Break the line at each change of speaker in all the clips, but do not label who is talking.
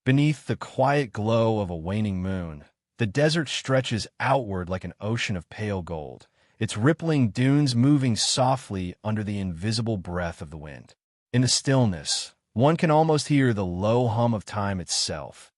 Beneath the quiet glow of a waning moon, the desert stretches outward like an ocean of pale gold, its rippling dunes moving softly under the invisible breath of the wind. In the stillness, one can almost hear the low hum of time itself,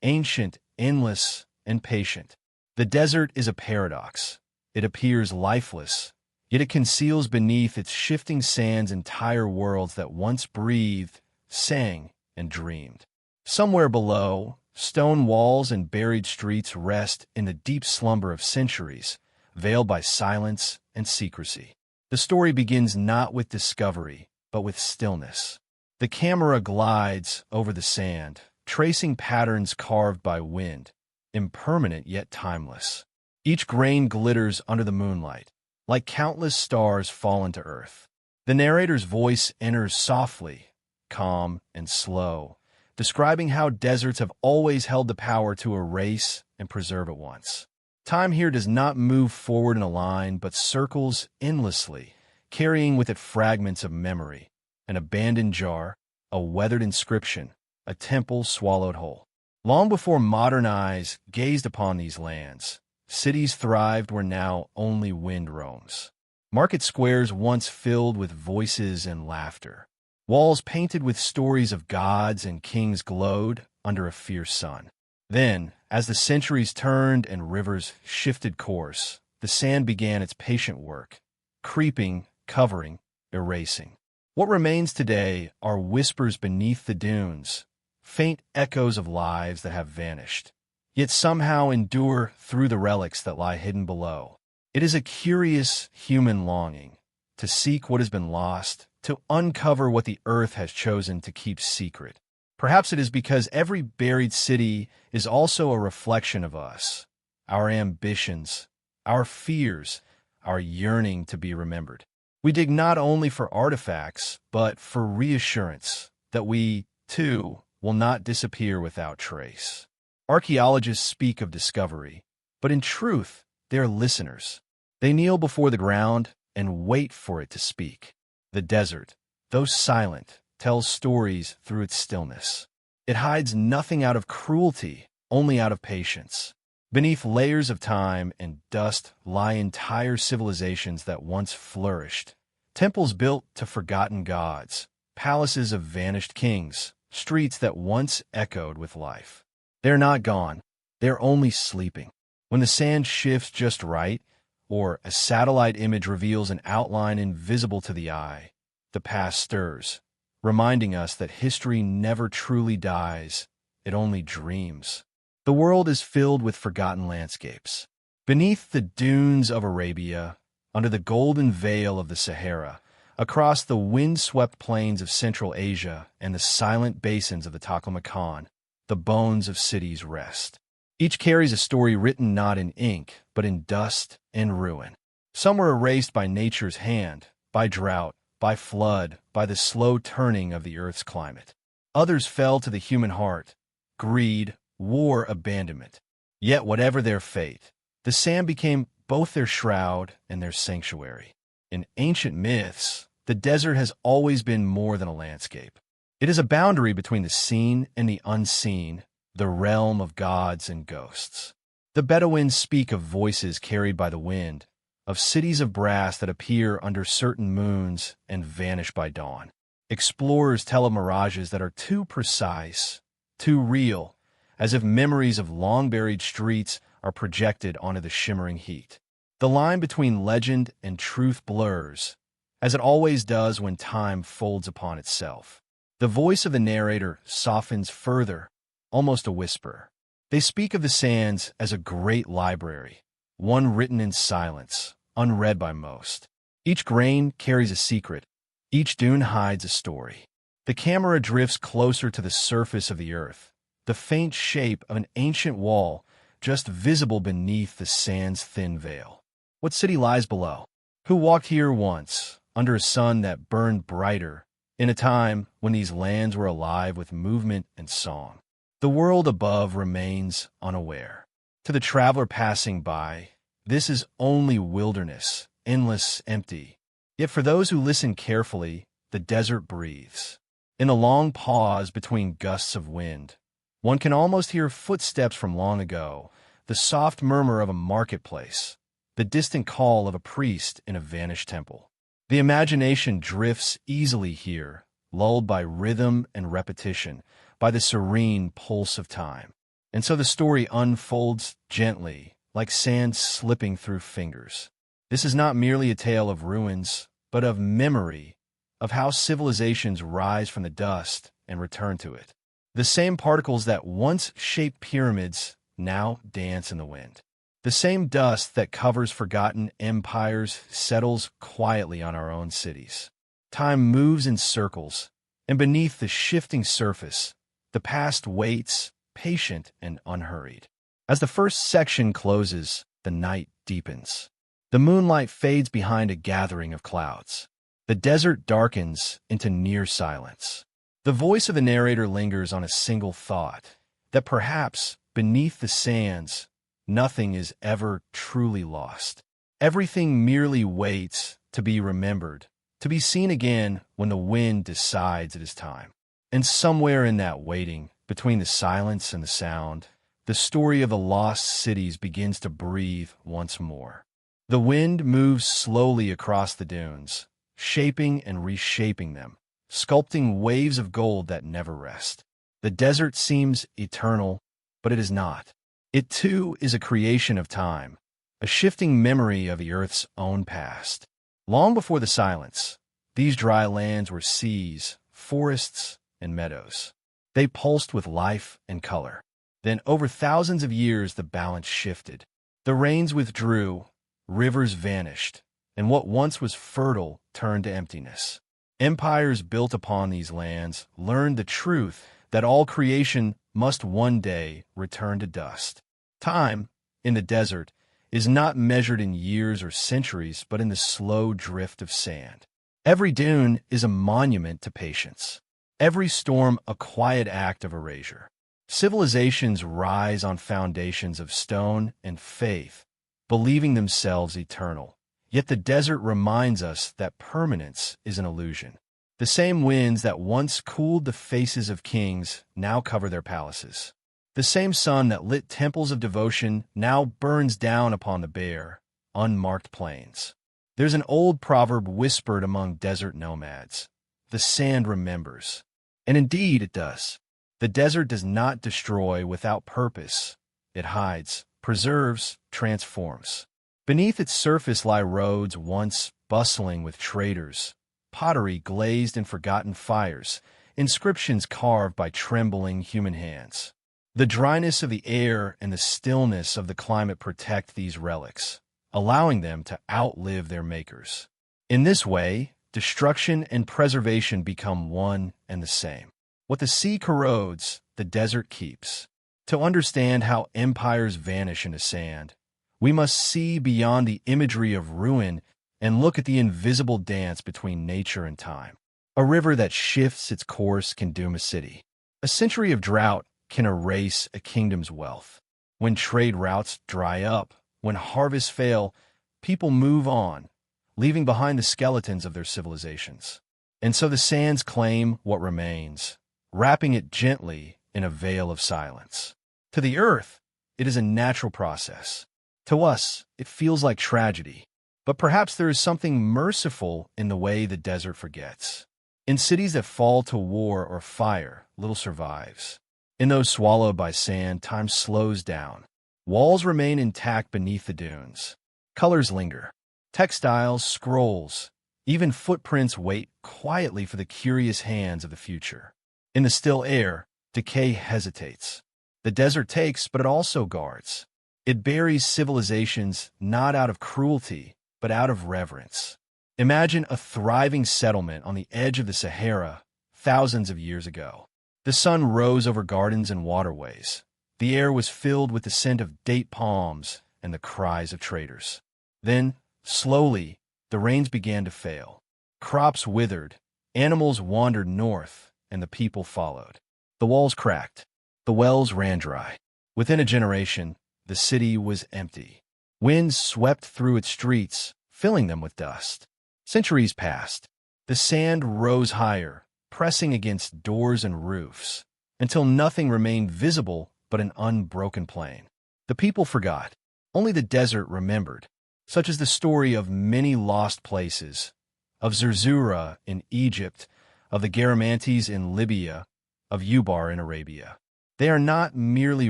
ancient, endless, and patient. The desert is a paradox. It appears lifeless, yet it conceals beneath its shifting sands entire worlds that once breathed, sang, and dreamed. Somewhere below, stone walls and buried streets rest in the deep slumber of centuries, veiled by silence and secrecy. The story begins not with discovery, but with stillness. The camera glides over the sand, tracing patterns carved by wind, impermanent yet timeless. Each grain glitters under the moonlight, like countless stars fallen to earth. The narrator's voice enters softly, calm and slow, describing how deserts have always held the power to erase and preserve at once. Time here does not move forward in a line, but circles endlessly, carrying with it fragments of memory, an abandoned jar, a weathered inscription, a temple swallowed whole. Long before modern eyes gazed upon these lands, cities thrived where now only wind roams. Market squares once filled with voices and laughter. Walls painted with stories of gods and kings glowed under a fierce sun. Then, as the centuries turned and rivers shifted course, the sand began its patient work, creeping, covering, erasing. What remains today are whispers beneath the dunes, faint echoes of lives that have vanished, yet somehow endure through the relics that lie hidden below. It is a curious human longing to seek what has been lost, to uncover what the earth has chosen to keep secret. Perhaps it is because every buried city is also a reflection of us, our ambitions, our fears, our yearning to be remembered. We dig not only for artifacts, but for reassurance that we, too, will not disappear without trace. Archaeologists speak of discovery, but in truth, they are listeners. They kneel before the ground and wait for it to speak. The desert, though silent, tells stories through its stillness. It hides nothing out of cruelty, only out of patience. Beneath layers of time and dust lie entire civilizations that once flourished. Temples built to forgotten gods, palaces of vanished kings, streets that once echoed with life. They're not gone. They're only sleeping. When the sand shifts just right, or a satellite image reveals an outline invisible to the eye, the past stirs, reminding us that history never truly dies, it only dreams. The world is filled with forgotten landscapes. Beneath the dunes of Arabia, under the golden veil of the Sahara, across the wind-swept plains of Central Asia and the silent basins of the Taklamakan, the bones of cities rest. Each carries a story written not in ink, but in dust and ruin. Some were erased by nature's hand, by drought, by flood, by the slow turning of the earth's climate. Others fell to the human heart, greed, war, abandonment. Yet whatever their fate, the sand became both their shroud and their sanctuary. In ancient myths, the desert has always been more than a landscape. It is a boundary between the seen and the unseen, the realm of gods and ghosts. The Bedouins speak of voices carried by the wind, of cities of brass that appear under certain moons and vanish by dawn. Explorers tell of mirages that are too precise, too real, as if memories of long-buried streets are projected onto the shimmering heat. The line between legend and truth blurs, as it always does when time folds upon itself. The voice of the narrator softens further, almost a whisper. They speak of the sands as a great library, one written in silence, unread by most. Each grain carries a secret. Each dune hides a story. The camera drifts closer to the surface of the earth, the faint shape of an ancient wall just visible beneath the sand's thin veil. What city lies below? Who walked here once, under a sun that burned brighter, in a time when these lands were alive with movement and song? The world above remains unaware. To the traveler passing by, this is only wilderness, endless, empty. Yet for those who listen carefully, the desert breathes. In a long pause between gusts of wind, One can almost hear footsteps from long ago, the soft murmur of a marketplace, the distant call of a priest in a vanished temple. The imagination drifts easily here, lulled by rhythm and repetition, by the serene pulse of time. And so the story unfolds gently, like sand slipping through fingers. This is not merely a tale of ruins, but of memory, of how civilizations rise from the dust and return to it. The same particles that once shaped pyramids now dance in the wind. The same dust that covers forgotten empires settles quietly on our own cities. Time moves in circles, and beneath the shifting surface, the past waits, patient and unhurried. As the first section closes, the night deepens. The moonlight fades behind a gathering of clouds. The desert darkens into near silence. The voice of the narrator lingers on a single thought, that perhaps, beneath the sands, nothing is ever truly lost. Everything merely waits to be remembered, to be seen again when the wind decides it is time. And somewhere in that waiting, between the silence and the sound, the story of the lost cities begins to breathe once more. The wind moves slowly across the dunes, shaping and reshaping them, sculpting waves of gold that never rest. The desert seems eternal, but it is not. It too is a creation of time, a shifting memory of the earth's own past. Long before the silence, these dry lands were seas, forests, and meadows. They pulsed with life and color. Then, over thousands of years, the balance shifted. The rains withdrew, rivers vanished, and what once was fertile turned to emptiness. Empires built upon these lands learned the truth that all creation must one day return to dust. Time, in the desert, is not measured in years or centuries, but in the slow drift of sand. Every dune is a monument to patience. Every storm a quiet act of erasure. Civilizations rise on foundations of stone and faith, believing themselves eternal. Yet the desert reminds us that permanence is an illusion. The same winds that once cooled the faces of kings now cover their palaces. The same sun that lit temples of devotion now burns down upon the bare, unmarked plains. There's an old proverb whispered among desert nomads. The sand remembers. And indeed it does. The desert does not destroy without purpose. It hides, preserves, transforms. Beneath its surface lie roads once bustling with traders, pottery glazed in forgotten fires, inscriptions carved by trembling human hands. The dryness of the air and the stillness of the climate protect these relics, allowing them to outlive their makers. In this way, destruction and preservation become one and the same. What the sea corrodes, the desert keeps. To understand how empires vanish into sand, we must see beyond the imagery of ruin and look at the invisible dance between nature and time. A river that shifts its course can doom a city. A century of drought can erase a kingdom's wealth. When trade routes dry up, when harvests fail, people move on, leaving behind the skeletons of their civilizations. And so the sands claim what remains, wrapping it gently in a veil of silence. To the earth, it is a natural process. To us, it feels like tragedy. But perhaps there is something merciful in the way the desert forgets. In cities that fall to war or fire, little survives. In those swallowed by sand, time slows down. Walls remain intact beneath the dunes. Colors linger. Textiles, scrolls, even footprints wait quietly for the curious hands of the future. In the still air, decay hesitates. The desert takes, but it also guards. It buries civilizations not out of cruelty, but out of reverence. Imagine a thriving settlement on the edge of the Sahara thousands of years ago. The sun rose over gardens and waterways. The air was filled with the scent of date palms and the cries of traders. Then, slowly, the rains began to fail. Crops withered, animals wandered north, and the people followed. The walls cracked. The wells ran dry. Within a generation, the city was empty. Winds swept through its streets, filling them with dust. Centuries passed. The sand rose higher, pressing against doors and roofs. until nothing remained visible but an unbroken plain. The people forgot. Only the desert remembered, such as the story of many lost places, of Zerzura in Egypt, of the Garamantes in Libya, of Ubar in Arabia. They are not merely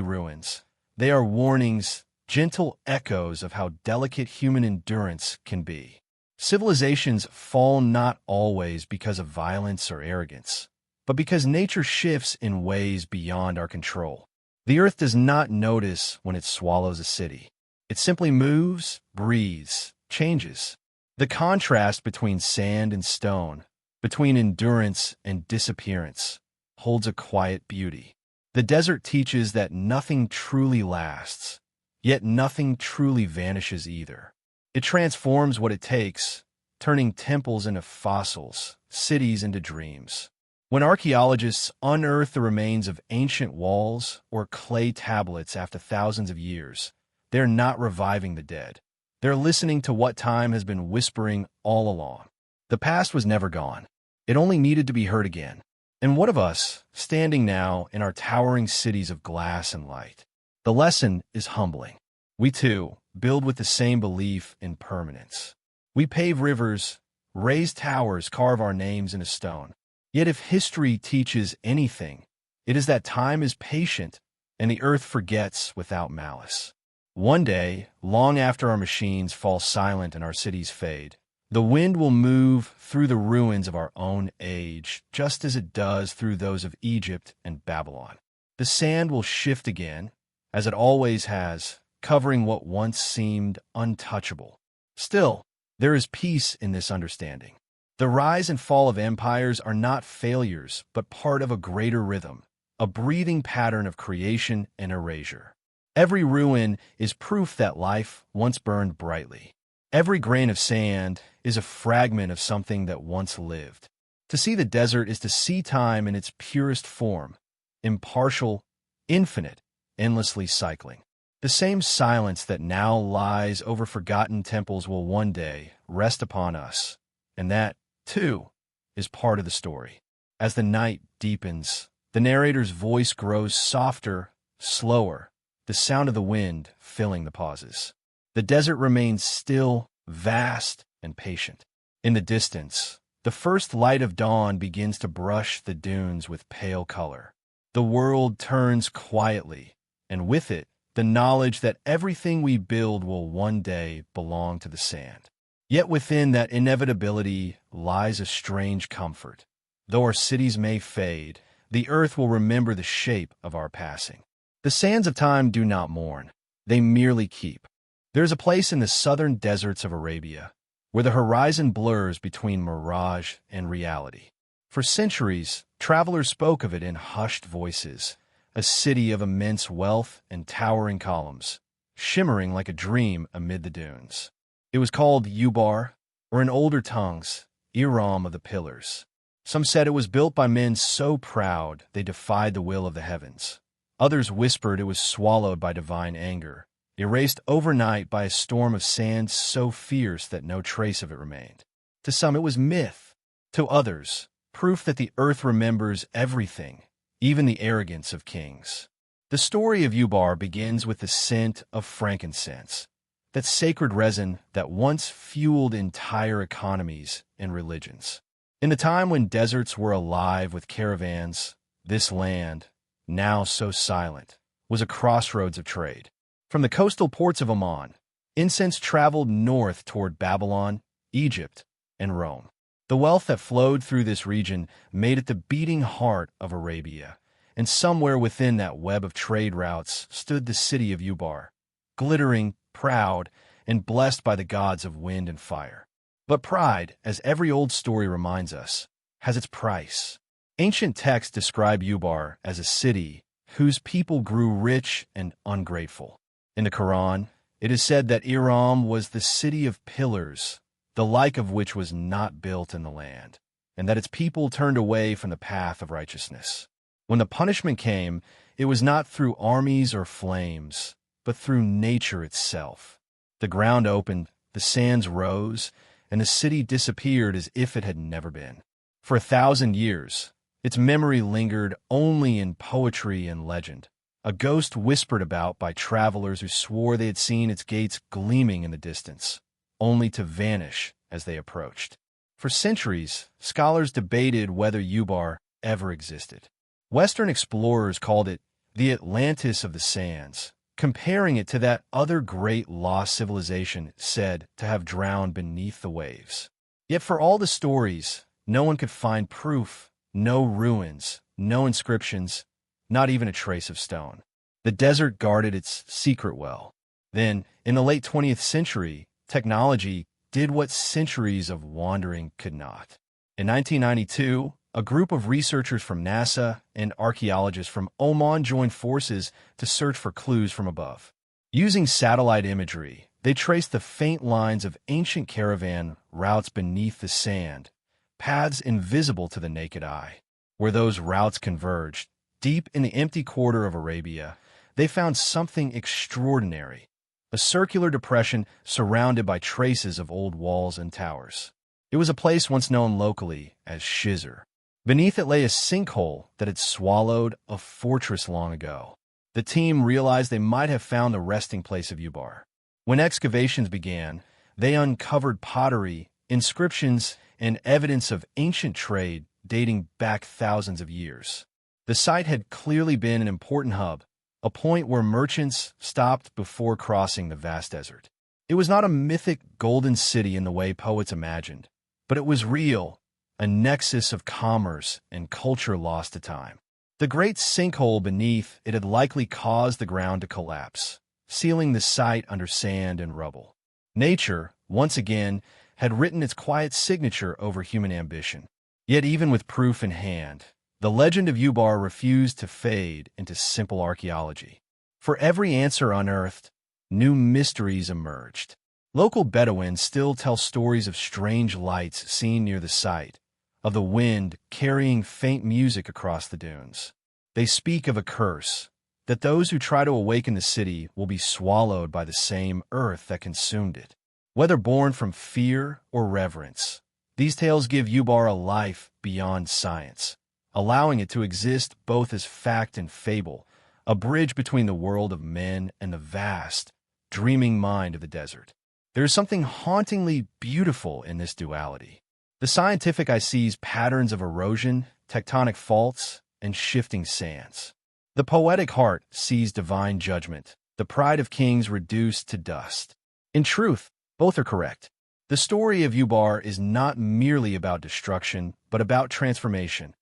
ruins. They are warnings, gentle echoes of how delicate human endurance can be. Civilizations fall not always because of violence or arrogance, but because nature shifts in ways beyond our control. The earth does not notice when it swallows a city. It simply moves, breathes, changes. The contrast between sand and stone, between endurance and disappearance, holds a quiet beauty. The desert teaches that nothing truly lasts, yet nothing truly vanishes either. It transforms what it takes, turning temples into fossils, cities into dreams. When archaeologists unearth the remains of ancient walls or clay tablets after thousands of years, they're not reviving the dead. They're listening to what time has been whispering all along. The past was never gone. It only needed to be heard again. And what of us, standing now in our towering cities of glass and light? The lesson is humbling. We, too, build with the same belief in permanence. We pave rivers, raise towers, carve our names into stone. Yet if history teaches anything, it is that time is patient and the earth forgets without malice. One day, long after our machines fall silent and our cities fade, the wind will move through the ruins of our own age, just as it does through those of Egypt and Babylon. The sand will shift again, as it always has, covering what once seemed untouchable. Still, there is peace in this understanding. The rise and fall of empires are not failures, but part of a greater rhythm, a breathing pattern of creation and erasure. Every ruin is proof that life once burned brightly. Every grain of sand is a fragment of something that once lived. To see the desert is to see time in its purest form, impartial, infinite, endlessly cycling. The same silence that now lies over forgotten temples will one day rest upon us, and that, too, is part of the story. As the night deepens, the narrator's voice grows softer, slower, the sound of the wind filling the pauses. The desert remains still, vast, and patient. In the distance, the first light of dawn begins to brush the dunes with pale color. The world turns quietly, and with it, the knowledge that everything we build will one day belong to the sand. Yet within that inevitability lies a strange comfort. Though our cities may fade, the earth will remember the shape of our passing. The sands of time do not mourn. They merely keep. There is a place in the southern deserts of Arabia where the horizon blurs between mirage and reality. For centuries, travelers spoke of it in hushed voices, a city of immense wealth and towering columns, shimmering like a dream amid the dunes. It was called Ubar, or in older tongues, Iram of the Pillars. Some said it was built by men so proud they defied the will of the heavens. Others whispered it was swallowed by divine anger, erased overnight by a storm of sand so fierce that no trace of it remained. To some it was myth, to others, proof that the earth remembers everything, even the arrogance of kings. The story of Ubar begins with the scent of frankincense, that sacred resin that once fueled entire economies and religions. In the time when deserts were alive with caravans, this land, now so silent, was a crossroads of trade. From the coastal ports of Oman, incense traveled north toward Babylon, Egypt, and Rome. The wealth that flowed through this region made it the beating heart of Arabia, and somewhere within that web of trade routes stood the city of Ubar, glittering, proud, and blessed by the gods of wind and fire. But pride, as every old story reminds us, has its price. Ancient texts describe Ubar as a city whose people grew rich and ungrateful. In the Quran, it is said that Iram was the city of pillars, the like of which was not built in the land, and that its people turned away from the path of righteousness. When the punishment came, it was not through armies or flames, but through nature itself. The ground opened, the sands rose, and the city disappeared as if it had never been. For 1,000 years, Its memory lingered only in poetry and legend, a ghost whispered about by travelers who swore they had seen its gates gleaming in the distance, only to vanish as they approached. For centuries, scholars debated whether Ubar ever existed. Western explorers called it the Atlantis of the sands, comparing it to that other great lost civilization said to have drowned beneath the waves. Yet for all the stories, no one could find proof, no ruins, no inscriptions, not even a trace of stone. The desert guarded its secret well. Then, in the late 20th century, technology did what centuries of wandering could not. In 1992, a group of researchers from NASA and archaeologists from Oman joined forces to search for clues from above. Using satellite imagery, they traced the faint lines of ancient caravan routes beneath the sand, paths invisible to the naked eye. Where those routes converged, deep in the empty quarter of Arabia, they found something extraordinary. A circular depression surrounded by traces of old walls and towers. It was a place once known locally as Shizr. Beneath it lay a sinkhole that had swallowed a fortress long ago. The team realized they might have found the resting place of Ubar. When excavations began, they uncovered pottery, inscriptions, and evidence of ancient trade dating back thousands of years. The site had clearly been an important hub, a point where merchants stopped before crossing the vast desert. It was not a mythic golden city in the way poets imagined, but it was real, a nexus of commerce and culture lost to time. The great sinkhole beneath it had likely caused the ground to collapse, sealing the site under sand and rubble. Nature, once again, had written its quiet signature over human ambition. Yet even with proof in hand, the legend of Ubar refused to fade into simple archaeology. For every answer unearthed, new mysteries emerged. Local Bedouins still tell stories of strange lights seen near the site, of the wind carrying faint music across the dunes. They speak of a curse, that those who try to awaken the city will be swallowed by the same earth that consumed it. Whether born from fear or reverence, these tales give Ubar a life beyond science, allowing it to exist both as fact and fable, a bridge between the world of men and the vast, dreaming mind of the desert. There is something hauntingly beautiful in this duality. The scientific eye sees patterns of erosion, tectonic faults, and shifting sands. The poetic heart sees divine judgment, the pride of kings reduced to dust. In truth, both are correct. The story of Ubar is not merely about destruction, but about transformation.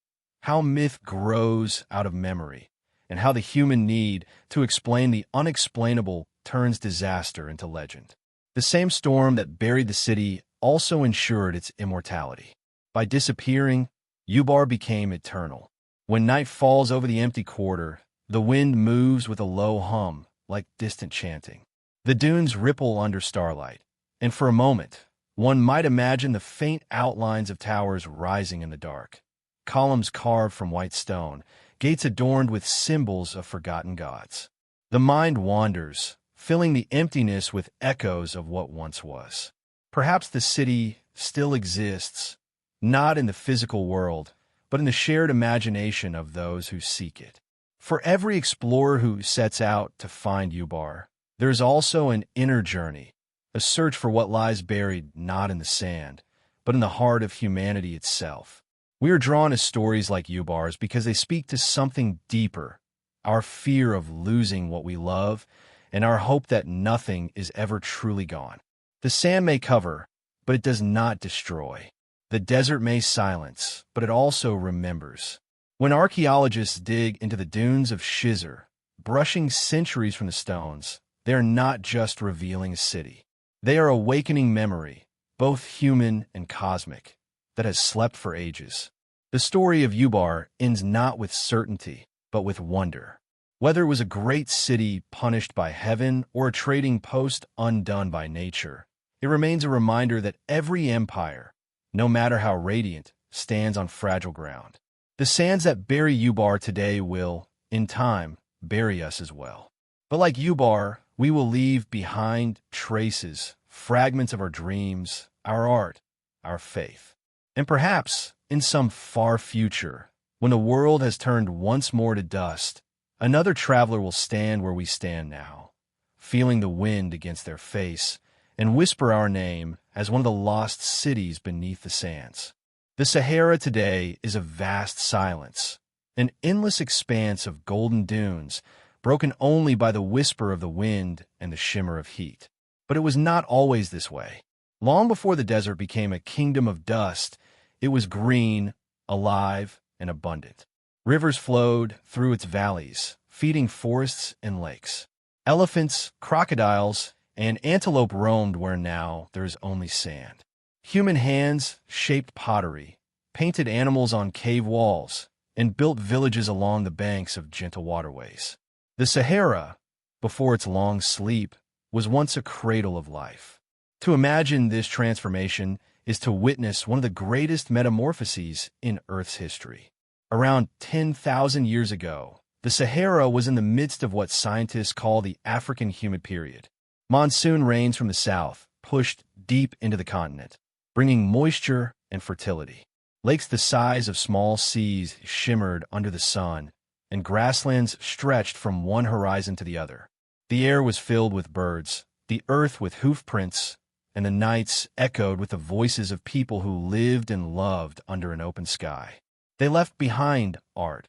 How myth grows out of memory, and how the human need to explain the unexplainable turns disaster into legend. The same storm that buried the city also ensured its immortality. By disappearing, Ubar became eternal. When night falls over the empty quarter, the wind moves with a low hum, like distant chanting. The dunes ripple under starlight, and for a moment, one might imagine the faint outlines of towers rising in the dark. Columns carved from white stone, gates adorned with symbols of forgotten gods. The mind wanders, filling the emptiness with echoes of what once was. Perhaps the city still exists, not in the physical world, but in the shared imagination of those who seek it. For every explorer who sets out to find Ubar, there is also an inner journey, a search for what lies buried not in the sand, but in the heart of humanity itself. We are drawn to stories like Ubar's because they speak to something deeper, our fear of losing what we love, and our hope that nothing is ever truly gone. The sand may cover, but it does not destroy. The desert may silence, but it also remembers. When archaeologists dig into the dunes of Shizr, brushing centuries from the stones, they are not just revealing a city. They are awakening memory, both human and cosmic, that has slept for ages. The story of Ubar ends not with certainty, but with wonder. Whether it was a great city punished by heaven or a trading post undone by nature, it remains a reminder that every empire, no matter how radiant, stands on fragile ground. The sands that bury Ubar today will, in time, bury us as well. But like Ubar, we will leave behind traces, fragments of our dreams, our art, our faith. And perhaps, in some far future, When the world has turned once more to dust, another traveler will stand where we stand now, feeling the wind against their face, and whisper our name as one of the lost cities beneath the sands. The Sahara today is a vast silence, an endless expanse of golden dunes, broken only by the whisper of the wind and the shimmer of heat. But it was not always this way. Long before the desert became a kingdom of dust, it was green, alive, and abundant. Rivers flowed through its valleys, feeding forests and lakes. Elephants, crocodiles, and antelope roamed where now there is only sand. Human hands shaped pottery, painted animals on cave walls, and built villages along the banks of gentle waterways. The Sahara, before its long sleep, was once a cradle of life. To imagine this transformation is to witness one of the greatest metamorphoses in Earth's history. Around 10,000 years ago, the Sahara was in the midst of what scientists call the African humid period. Monsoon rains from the south pushed deep into the continent, bringing moisture and fertility. Lakes the size of small seas shimmered under the sun, and grasslands stretched from one horizon to the other. The air was filled with birds, the earth with hoof prints, and the nights echoed with the voices of people who lived and loved under an open sky. They left behind art,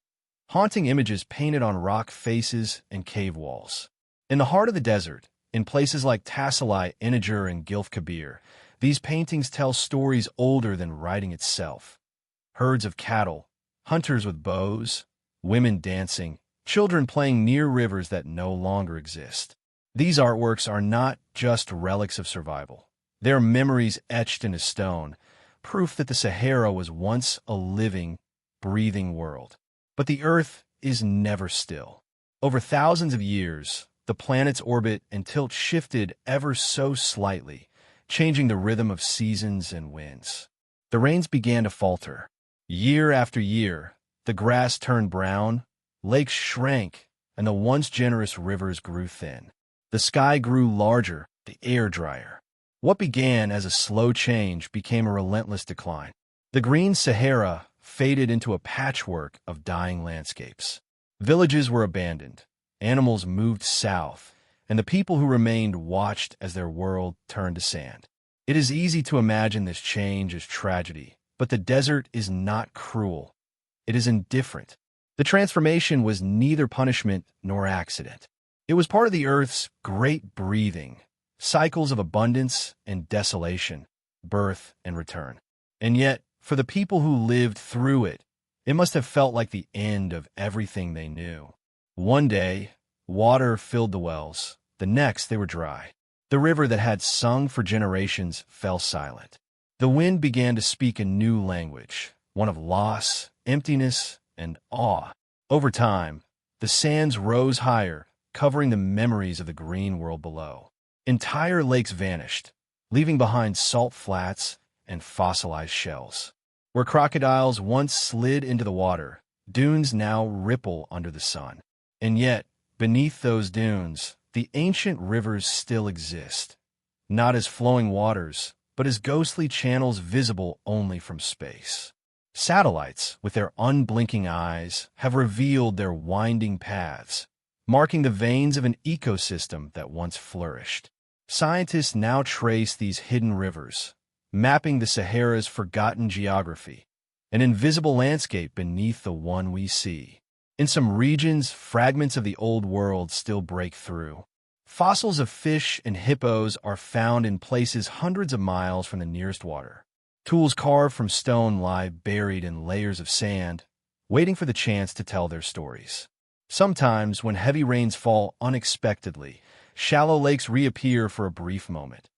haunting images painted on rock faces and cave walls. In the heart of the desert, in places like Tassili, Niger, and Gilf Kabir, these paintings tell stories older than writing itself. Herds of cattle, hunters with bows, women dancing, children playing near rivers that no longer exist. These artworks are not just relics of survival. They are memories etched into stone, proof that the Sahara was once a living, breathing world. But the Earth is never still. Over thousands of years, the planet's orbit and tilt shifted ever so slightly, changing the rhythm of seasons and winds. The rains began to falter. Year after year, the grass turned brown, lakes shrank, and the once generous rivers grew thin. The sky grew larger, the air drier. What began as a slow change became a relentless decline. The green Sahara faded into a patchwork of dying landscapes. Villages were abandoned, animals moved south, and the people who remained watched as their world turned to sand. It is easy to imagine this change as tragedy, but the desert is not cruel. It is indifferent. The transformation was neither punishment nor accident. It was part of the Earth's great breathing, cycles of abundance and desolation, birth and return. And yet, for the people who lived through it, it must have felt like the end of everything they knew. One day, water filled the wells. The next, they were dry. The river that had sung for generations fell silent. The wind began to speak a new language, one of loss, emptiness, and awe. Over time, the sands rose higher, covering the memories of the green world below. Entire lakes vanished, leaving behind salt flats and fossilized shells. Where crocodiles once slid into the water, dunes now ripple under the sun. And yet, beneath those dunes, the ancient rivers still exist, not as flowing waters, but as ghostly channels visible only from space. Satellites, with their unblinking eyes, have revealed their winding paths, marking the veins of an ecosystem that once flourished. Scientists now trace these hidden rivers, mapping the Sahara's forgotten geography, an invisible landscape beneath the one we see. In some regions, fragments of the old world still break through. Fossils of fish and hippos are found in places hundreds of miles from the nearest water. Tools carved from stone lie buried in layers of sand, waiting for the chance to tell their stories. Sometimes, when heavy rains fall unexpectedly, shallow lakes reappear for a brief moment,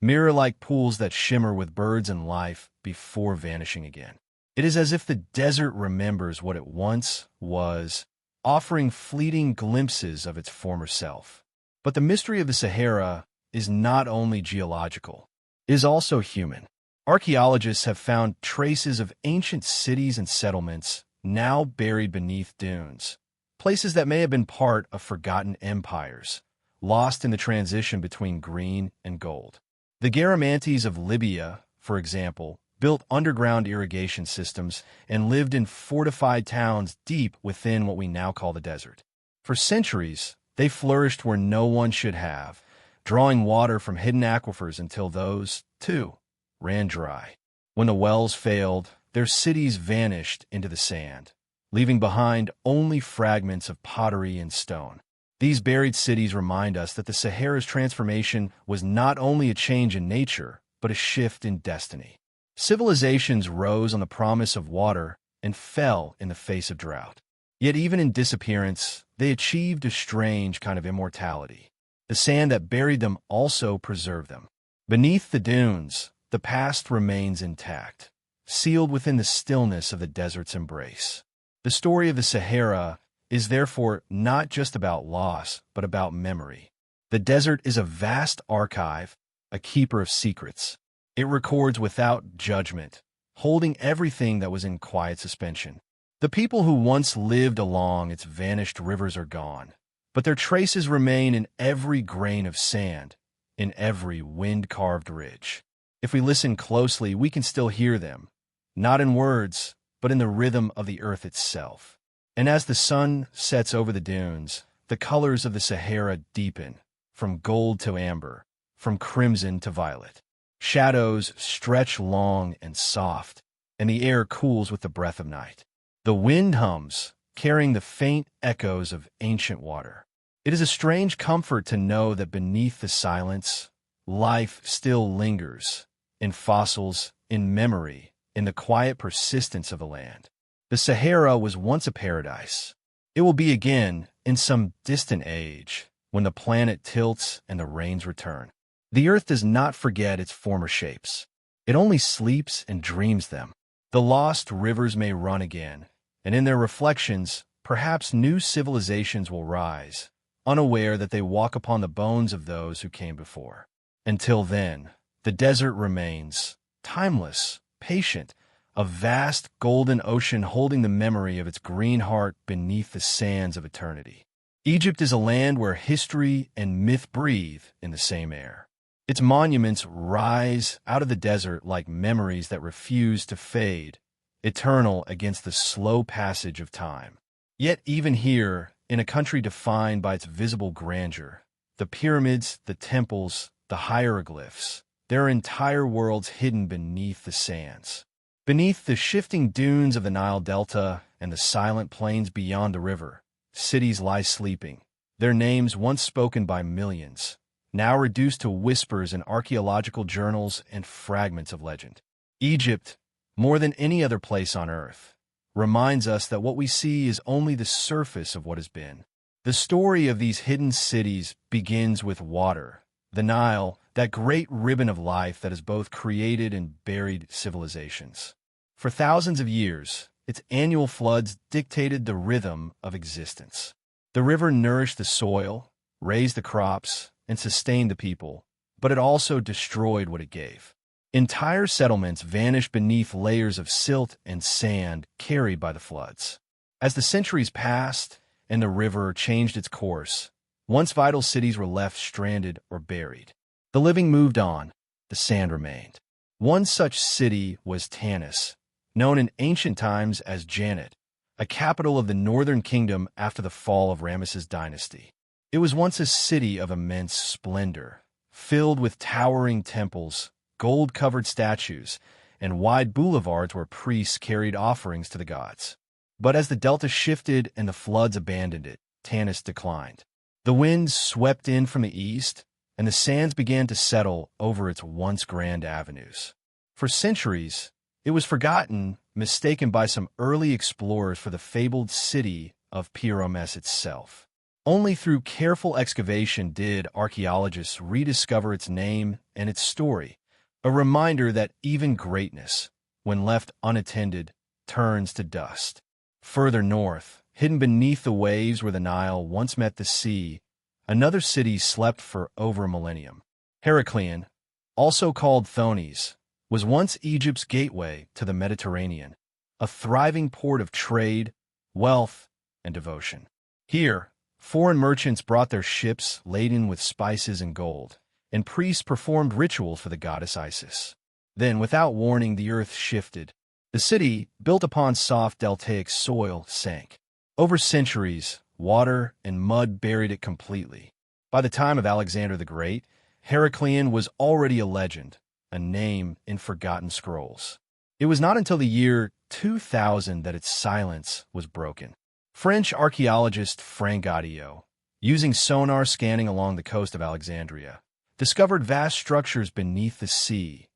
mirror-like pools that shimmer with birds and life before vanishing again. It is as if the desert remembers what it once was, offering fleeting glimpses of its former self. But the mystery of the Sahara is not only geological, it is also human. Archaeologists have found traces of ancient cities and settlements now buried beneath dunes, places that may have been part of forgotten empires, lost in the transition between green and gold. The Garamantes of Libya, for example, built underground irrigation systems, and lived in fortified towns deep within what we now call the desert. For centuries, they flourished where no one should have, drawing water from hidden aquifers until those, too, ran dry. When the wells failed, their cities vanished into the sand, leaving behind only fragments of pottery and stone. These buried cities remind us that the Sahara's transformation was not only a change in nature, but a shift in destiny. Civilizations rose on the promise of water and fell in the face of drought. Yet even in disappearance, they achieved a strange kind of immortality. The sand that buried them also preserved them. Beneath the dunes, the past remains intact, sealed within the stillness of the desert's embrace. The story of the Sahara is therefore not just about loss, but about memory. The desert is a vast archive, a keeper of secrets. It records without judgment, holding everything that was in quiet suspension. The people who once lived along its vanished rivers are gone, but their traces remain in every grain of sand, in every wind-carved ridge. If we listen closely, we can still hear them, not in words, but in the rhythm of the earth itself. And as the sun sets over the dunes, the colors of the Sahara deepen, from gold to amber, from crimson to violet. Shadows stretch long and soft, and the air cools with the breath of night. The wind hums, carrying the faint echoes of ancient water. It is a strange comfort to know that beneath the silence, life still lingers, in fossils, in memory, in the quiet persistence of the land. The Sahara was once a paradise. It will be again in some distant age, when the planet tilts and the rains return. The earth does not forget its former shapes. It only sleeps and dreams them. The lost rivers may run again, and in their reflections, perhaps new civilizations will rise, unaware that they walk upon the bones of those who came before. Until then, the desert remains, timeless, patient, a vast golden ocean holding the memory of its green heart beneath the sands of eternity. Egypt is a land where history and myth breathe in the same air. Its monuments rise out of the desert like memories that refuse to fade, eternal against the slow passage of time. Yet even here, in a country defined by its visible grandeur, the pyramids, the temples, the hieroglyphs, there are entire worlds hidden beneath the sands. Beneath the shifting dunes of the Nile Delta and the silent plains beyond the river, cities lie sleeping, their names once spoken by millions, now reduced to whispers in archaeological journals and fragments of legend. Egypt, more than any other place on earth, reminds us that what we see is only the surface of what has been. The story of these hidden cities begins with water, the Nile, that great ribbon of life that has both created and buried civilizations. For thousands of years, its annual floods dictated the rhythm of existence. The river nourished the soil, raised the crops, and sustained the people, but it also destroyed what it gave. Entire settlements vanished beneath layers of silt and sand carried by the floods. As the centuries passed and the river changed its course, once vital cities were left stranded or buried. The living moved on, the sand remained. One such city was Tanis, known in ancient times as Janet, a capital of the northern kingdom after the fall of Ramesses' dynasty. It was once a city of immense splendor, filled with towering temples, gold-covered statues, and wide boulevards where priests carried offerings to the gods. But as the delta shifted and the floods abandoned it, Tanis declined. The winds swept in from the east, and the sands began to settle over its once grand avenues. For centuries, it was forgotten, mistaken by some early explorers for the fabled city of Pyramus itself. Only through careful excavation did archaeologists rediscover its name and its story, a reminder that even greatness, when left unattended, turns to dust. Further north, hidden beneath the waves where the Nile once met the sea, another city slept for over a millennium. Heracleion, also called Thonis, was once Egypt's gateway to the Mediterranean, a thriving port of trade, wealth, and devotion. Here, foreign merchants brought their ships laden with spices and gold, and priests performed rituals for the goddess Isis. Then, without warning, the earth shifted. The city, built upon soft deltaic soil, sank. Over centuries, water and mud buried it completely. By the time of Alexander the Great, Heracleon was already a legend, a name in forgotten scrolls. It was not until the year 2000 that its silence was broken. French archaeologist Frank Gaudio, using sonar scanning along the coast of Alexandria, discovered vast structures beneath the sea,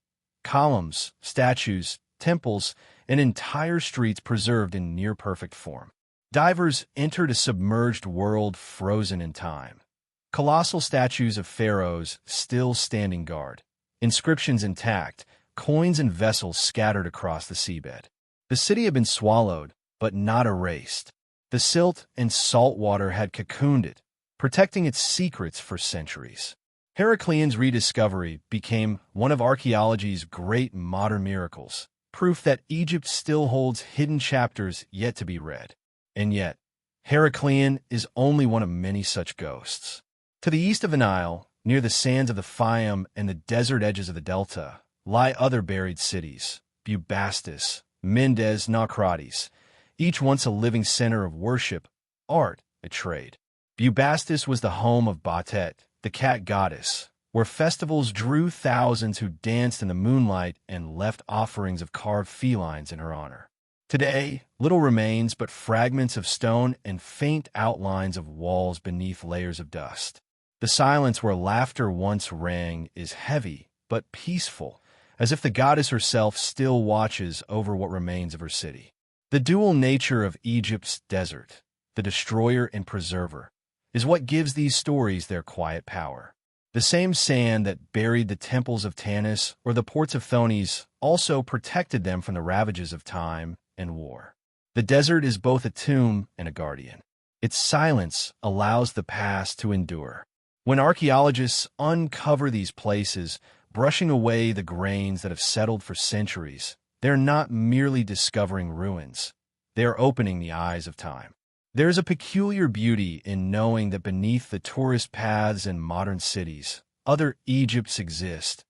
columns, statues, temples, and entire streets preserved in near-perfect form. Divers entered a submerged world frozen in time. Colossal statues of pharaohs still standing guard, inscriptions intact, coins and vessels scattered across the seabed. The city had been swallowed, but not erased. The silt and salt water had cocooned it, protecting its secrets for centuries. Heracleon's rediscovery became one of archaeology's great modern miracles, proof that Egypt still holds hidden chapters yet to be read. And yet, Heracleon is only one of many such ghosts. To the east of the Nile, near the sands of the Fayum and the desert edges of the delta, lie other buried cities, Bubastis, Mendes, Naucratis, each once a living center of worship, art, and trade. Bubastis was the home of Batet, the cat goddess, where festivals drew thousands who danced in the moonlight and left offerings of carved felines in her honor. Today, little remains but fragments of stone and faint outlines of walls beneath layers of dust. The silence where laughter once rang is heavy but peaceful, as if the goddess herself still watches over what remains of her city. The dual nature of Egypt's desert, the destroyer and preserver, is what gives these stories their quiet power. The same sand that buried the temples of Tanis or the ports of Thonis also protected them from the ravages of time and war. The desert is both a tomb and a guardian. Its silence allows the past to endure. When archaeologists uncover these places, brushing away the grains that have settled for centuries, they're not merely discovering ruins. They are opening the eyes of time. There is a peculiar beauty in knowing that beneath the tourist paths in modern cities, other Egypts exist,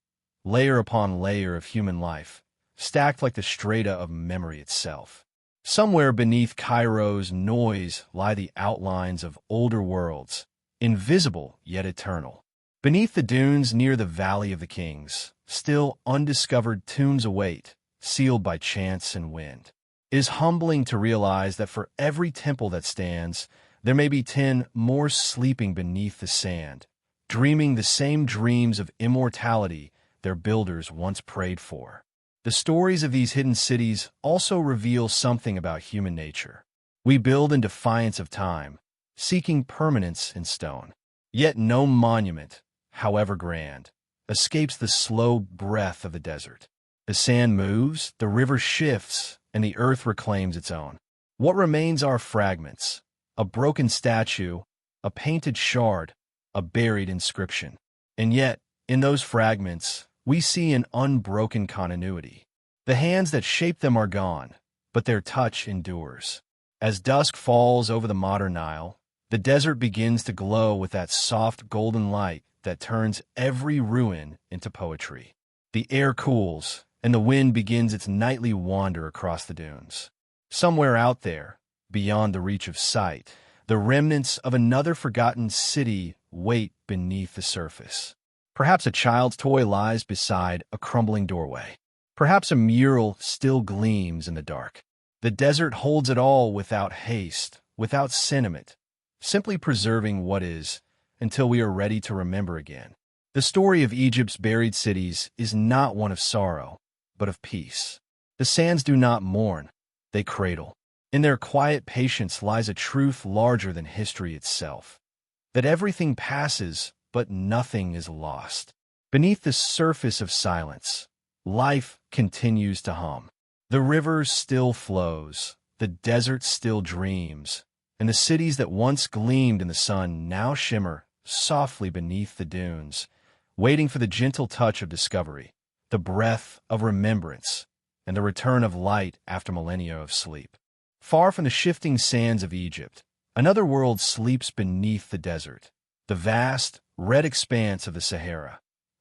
layer upon layer of human life, stacked like the strata of memory itself. Somewhere beneath Cairo's noise lie the outlines of older worlds, invisible yet eternal. Beneath the dunes near the Valley of the Kings, still undiscovered tombs await, sealed by chance and wind. It is humbling to realize that for every temple that stands, there may be 10 more sleeping beneath the sand, dreaming the same dreams of immortality their builders once prayed for. The stories of these hidden cities also reveal something about human nature. We build in defiance of time, seeking permanence in stone. Yet no monument, however grand, escapes the slow breath of the desert. The sand moves, the river shifts, and the earth reclaims its own. What remains are fragments, a broken statue, a painted shard, a buried inscription. And yet, in those fragments, we see an unbroken continuity. The hands that shaped them are gone, but their touch endures. As dusk falls over the modern Nile, the desert begins to glow with that soft golden light that turns every ruin into poetry. The air cools, and the wind begins its nightly wander across the dunes. Somewhere out there, beyond the reach of sight, the remnants of another forgotten city wait beneath the surface. Perhaps a child's toy lies beside a crumbling doorway. Perhaps a mural still gleams in the dark. The desert holds it all without haste, without sentiment, simply preserving what is until we are ready to remember again. The story of Egypt's buried cities is not one of sorrow, but of peace. The sands do not mourn, they cradle. In their quiet patience lies a truth larger than history itself, that everything passes, but nothing is lost. Beneath the surface of silence, life continues to hum. The river still flows, the desert still dreams, and the cities that once gleamed in the sun now shimmer softly beneath the dunes, waiting for the gentle touch of discovery, the breath of remembrance, and the return of light after millennia of sleep. Far from the shifting sands of Egypt, another world sleeps beneath the desert, the vast, red expanse of the Sahara,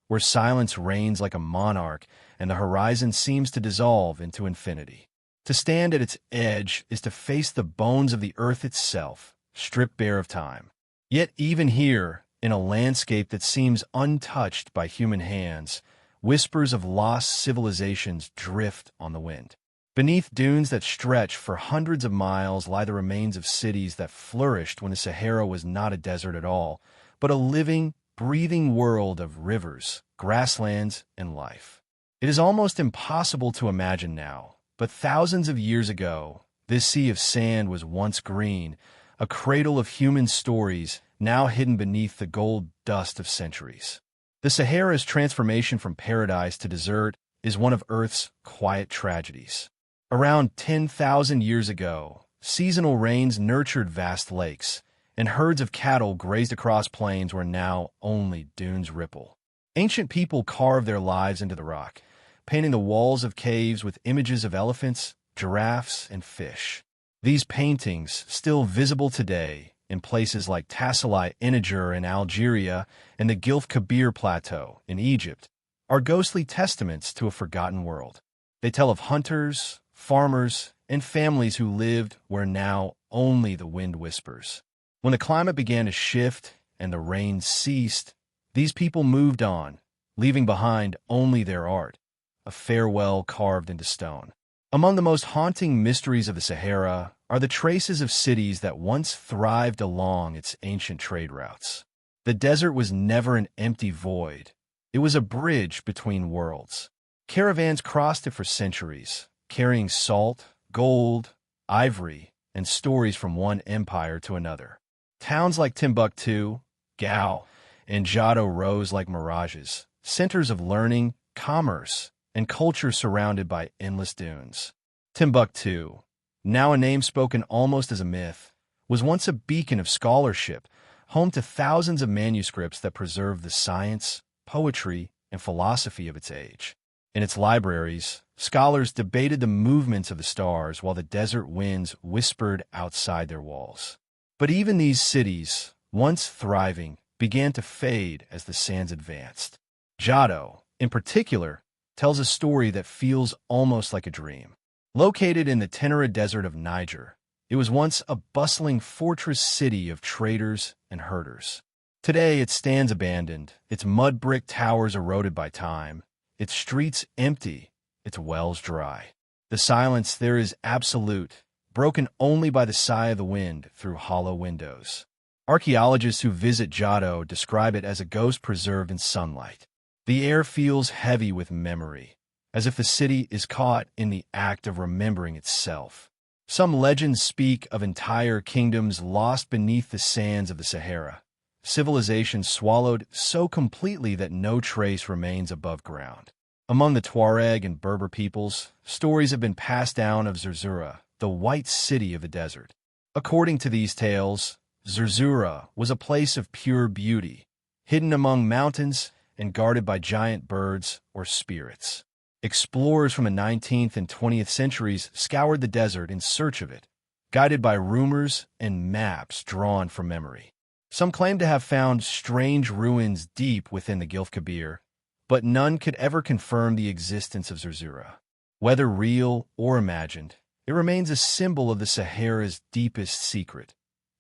where silence reigns like a monarch and the horizon seems to dissolve into infinity. To stand at its edge is to face the bones of the earth itself, stripped bare of time. Yet even here, in a landscape that seems untouched by human hands, whispers of lost civilizations drift on the wind. Beneath dunes that stretch for hundreds of miles lie the remains of cities that flourished when the Sahara was not a desert at all, but a living, breathing world of rivers, grasslands, and life. It is almost impossible to imagine now, but thousands of years ago, this sea of sand was once green, a cradle of human stories now hidden beneath the gold dust of centuries. The Sahara's transformation from paradise to desert is one of Earth's quiet tragedies. Around 10,000 years ago, seasonal rains nurtured vast lakes, and herds of cattle grazed across plains where now only dunes ripple. Ancient people carved their lives into the rock, painting the walls of caves with images of elephants, giraffes, and fish. These paintings, still visible today in places like Tassili Inajar in Algeria and the Gilf Kabir Plateau in Egypt, are ghostly testaments to a forgotten world. They tell of hunters, farmers, and families who lived where now only the wind whispers. When the climate began to shift and the rain ceased, these people moved on, leaving behind only their art, a farewell carved into stone. Among the most haunting mysteries of the Sahara are the traces of cities that once thrived along its ancient trade routes. The desert was never an empty void. It was a bridge between worlds. Caravans crossed it for centuries, carrying salt, gold, ivory, and stories from one empire to another. Towns like Timbuktu, Gao, and Jado rose like mirages, centers of learning, commerce, and culture surrounded by endless dunes. Timbuktu, now a name spoken almost as a myth, was once a beacon of scholarship, home to thousands of manuscripts that preserve the science, poetry, and philosophy of its age. In its libraries, scholars debated the movements of the stars while the desert winds whispered outside their walls. But even these cities, once thriving, began to fade as the sands advanced. Jado, in particular, tells a story that feels almost like a dream. Located in the Tenere Desert of Niger, it was once a bustling fortress city of traders and herders. Today it stands abandoned, its mud brick towers eroded by time, its streets empty, its wells dry. The silence there is absolute, broken only by the sigh of the wind through hollow windows. Archaeologists who visit Jado describe it as a ghost preserved in sunlight. The air feels heavy with memory, as if the city is caught in the act of remembering itself. Some legends speak of entire kingdoms lost beneath the sands of the Sahara, civilizations swallowed so completely that no trace remains above ground. Among the Tuareg and Berber peoples, stories have been passed down of Zerzura, the white city of the desert. According to these tales, Zerzura was a place of pure beauty, hidden among mountains and guarded by giant birds or spirits. Explorers from the 19th and 20th centuries scoured the desert in search of it, guided by rumors and maps drawn from memory. Some claim to have found strange ruins deep within the Gilf Kabir, but none could ever confirm the existence of Zerzura. Whether real or imagined, it remains a symbol of the Sahara's deepest secret,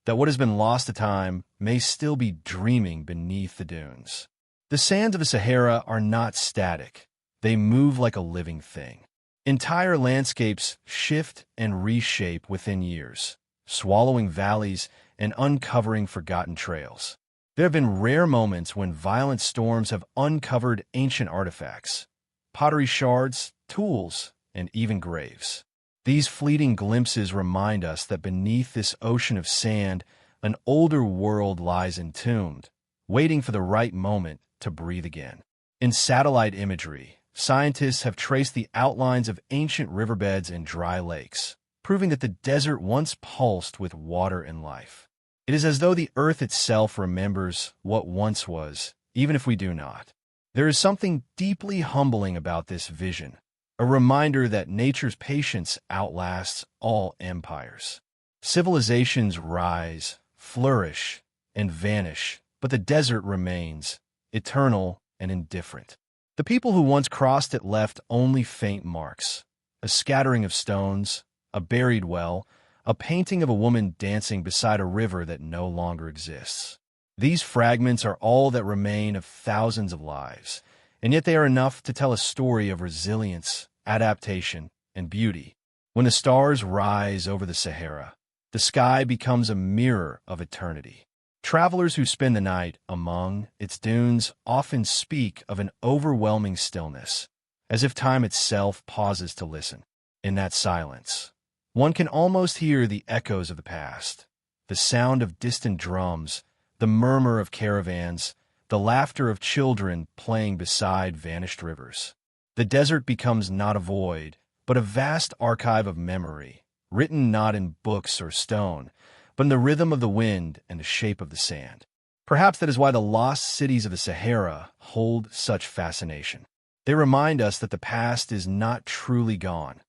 that what has been lost to time may still be dreaming beneath the dunes. The sands of the Sahara are not static. They move like a living thing. Entire landscapes shift and reshape within years, swallowing valleys and uncovering forgotten trails. There have been rare moments when violent storms have uncovered ancient artifacts, pottery shards, tools, and even graves. These fleeting glimpses remind us that beneath this ocean of sand, an older world lies entombed, waiting for the right moment to breathe again. In satellite imagery, scientists have traced the outlines of ancient riverbeds and dry lakes, proving that the desert once pulsed with water and life. It is as though the earth itself remembers what once was, even if we do not. There is something deeply humbling about this vision, a reminder that nature's patience outlasts all empires. Civilizations rise, flourish, and vanish, but the desert remains, eternal and indifferent. The people who once crossed it left only faint marks, a scattering of stones, a buried well, a painting of a woman dancing beside a river that no longer exists. These fragments are all that remain of thousands of lives, and yet they are enough to tell a story of resilience, adaptation, and beauty. When the stars rise over the Sahara, the sky becomes a mirror of eternity. Travelers who spend the night among its dunes often speak of an overwhelming stillness, as if time itself pauses to listen. In that silence, one can almost hear the echoes of the past, the sound of distant drums, the murmur of caravans, the laughter of children playing beside vanished rivers. The desert becomes not a void, but a vast archive of memory, written not in books or stone, but in the rhythm of the wind and the shape of the sand. Perhaps that is why the lost cities of the Sahara hold such fascination. They remind us that the past is not truly gone.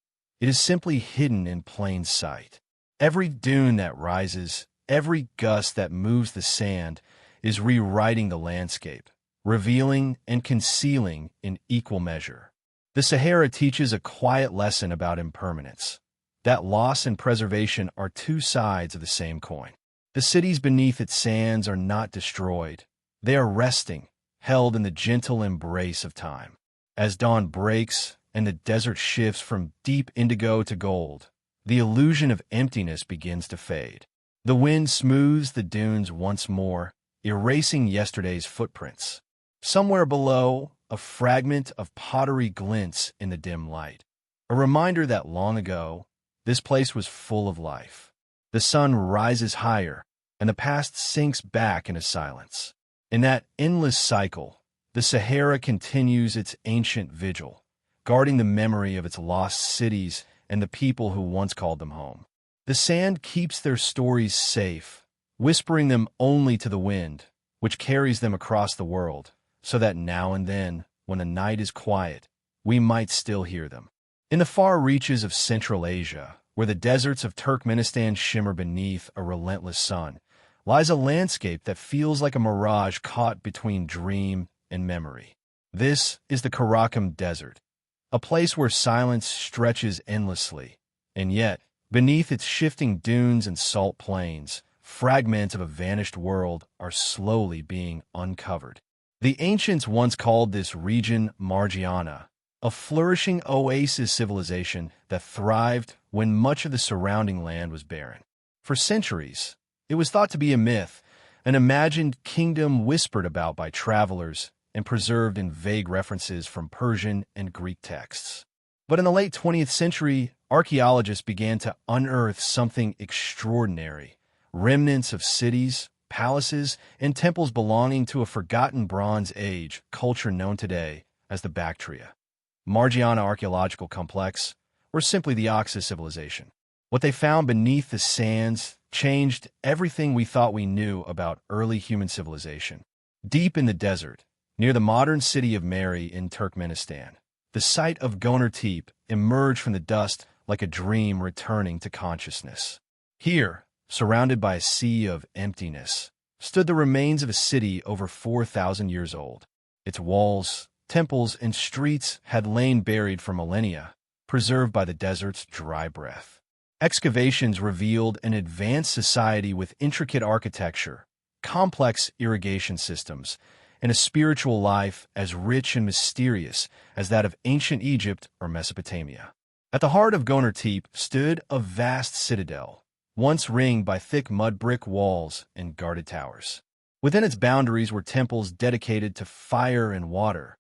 It is simply hidden in plain sight. Every dune that rises, every gust that moves the sand, is rewriting the landscape, revealing and concealing in equal measure. The Sahara teaches a quiet lesson about impermanence, that loss and preservation are two sides of the same coin. The cities beneath its sands are not destroyed. They are resting, held in the gentle embrace of time. As dawn breaks and the desert shifts from deep indigo to gold, the illusion of emptiness begins to fade. The wind smooths the dunes once more, erasing yesterday's footprints. Somewhere below, a fragment of pottery glints in the dim light, a reminder that long ago, this place was full of life. The sun rises higher, and the past sinks back into silence. In that endless cycle, the Sahara continues its ancient vigil, guarding the memory of its lost cities and the people who once called them home. The sand keeps their stories safe, whispering them only to the wind, which carries them across the world, so that now and then, when the night is quiet, we might still hear them. In the far reaches of Central Asia, where the deserts of Turkmenistan shimmer beneath a relentless sun, lies a landscape that feels like a mirage caught between dream and memory. This is the Karakum Desert, a place where silence stretches endlessly, and yet, beneath its shifting dunes and salt plains, fragments of a vanished world are slowly being uncovered. The ancients once called this region Margiana, a flourishing oasis civilization that thrived when much of the surrounding land was barren. For centuries, it was thought to be a myth, an imagined kingdom whispered about by travelers and preserved in vague references from Persian and Greek texts. But in the late 20th century, archaeologists began to unearth something extraordinary: remnants of cities, palaces, and temples belonging to a forgotten Bronze Age culture known today as the Bactria. Margiana Archaeological Complex, or simply the Oxus civilization. What they found beneath the sands changed everything we thought we knew about early human civilization. Deep in the desert, near the modern city of Mary in Turkmenistan, the site of Goner Tepe emerged from the dust like a dream returning to consciousness. Here, surrounded by a sea of emptiness, stood the remains of a city over 4,000 years old. Its walls, temples, and streets had lain buried for millennia, preserved by the desert's dry breath. Excavations revealed an advanced society with intricate architecture, complex irrigation systems, and a spiritual life as rich and mysterious as that of ancient Egypt or Mesopotamia. At the heart of Goner Tepe stood a vast citadel, once ringed by thick mud brick walls and guarded towers. Within its boundaries were temples dedicated to fire and water,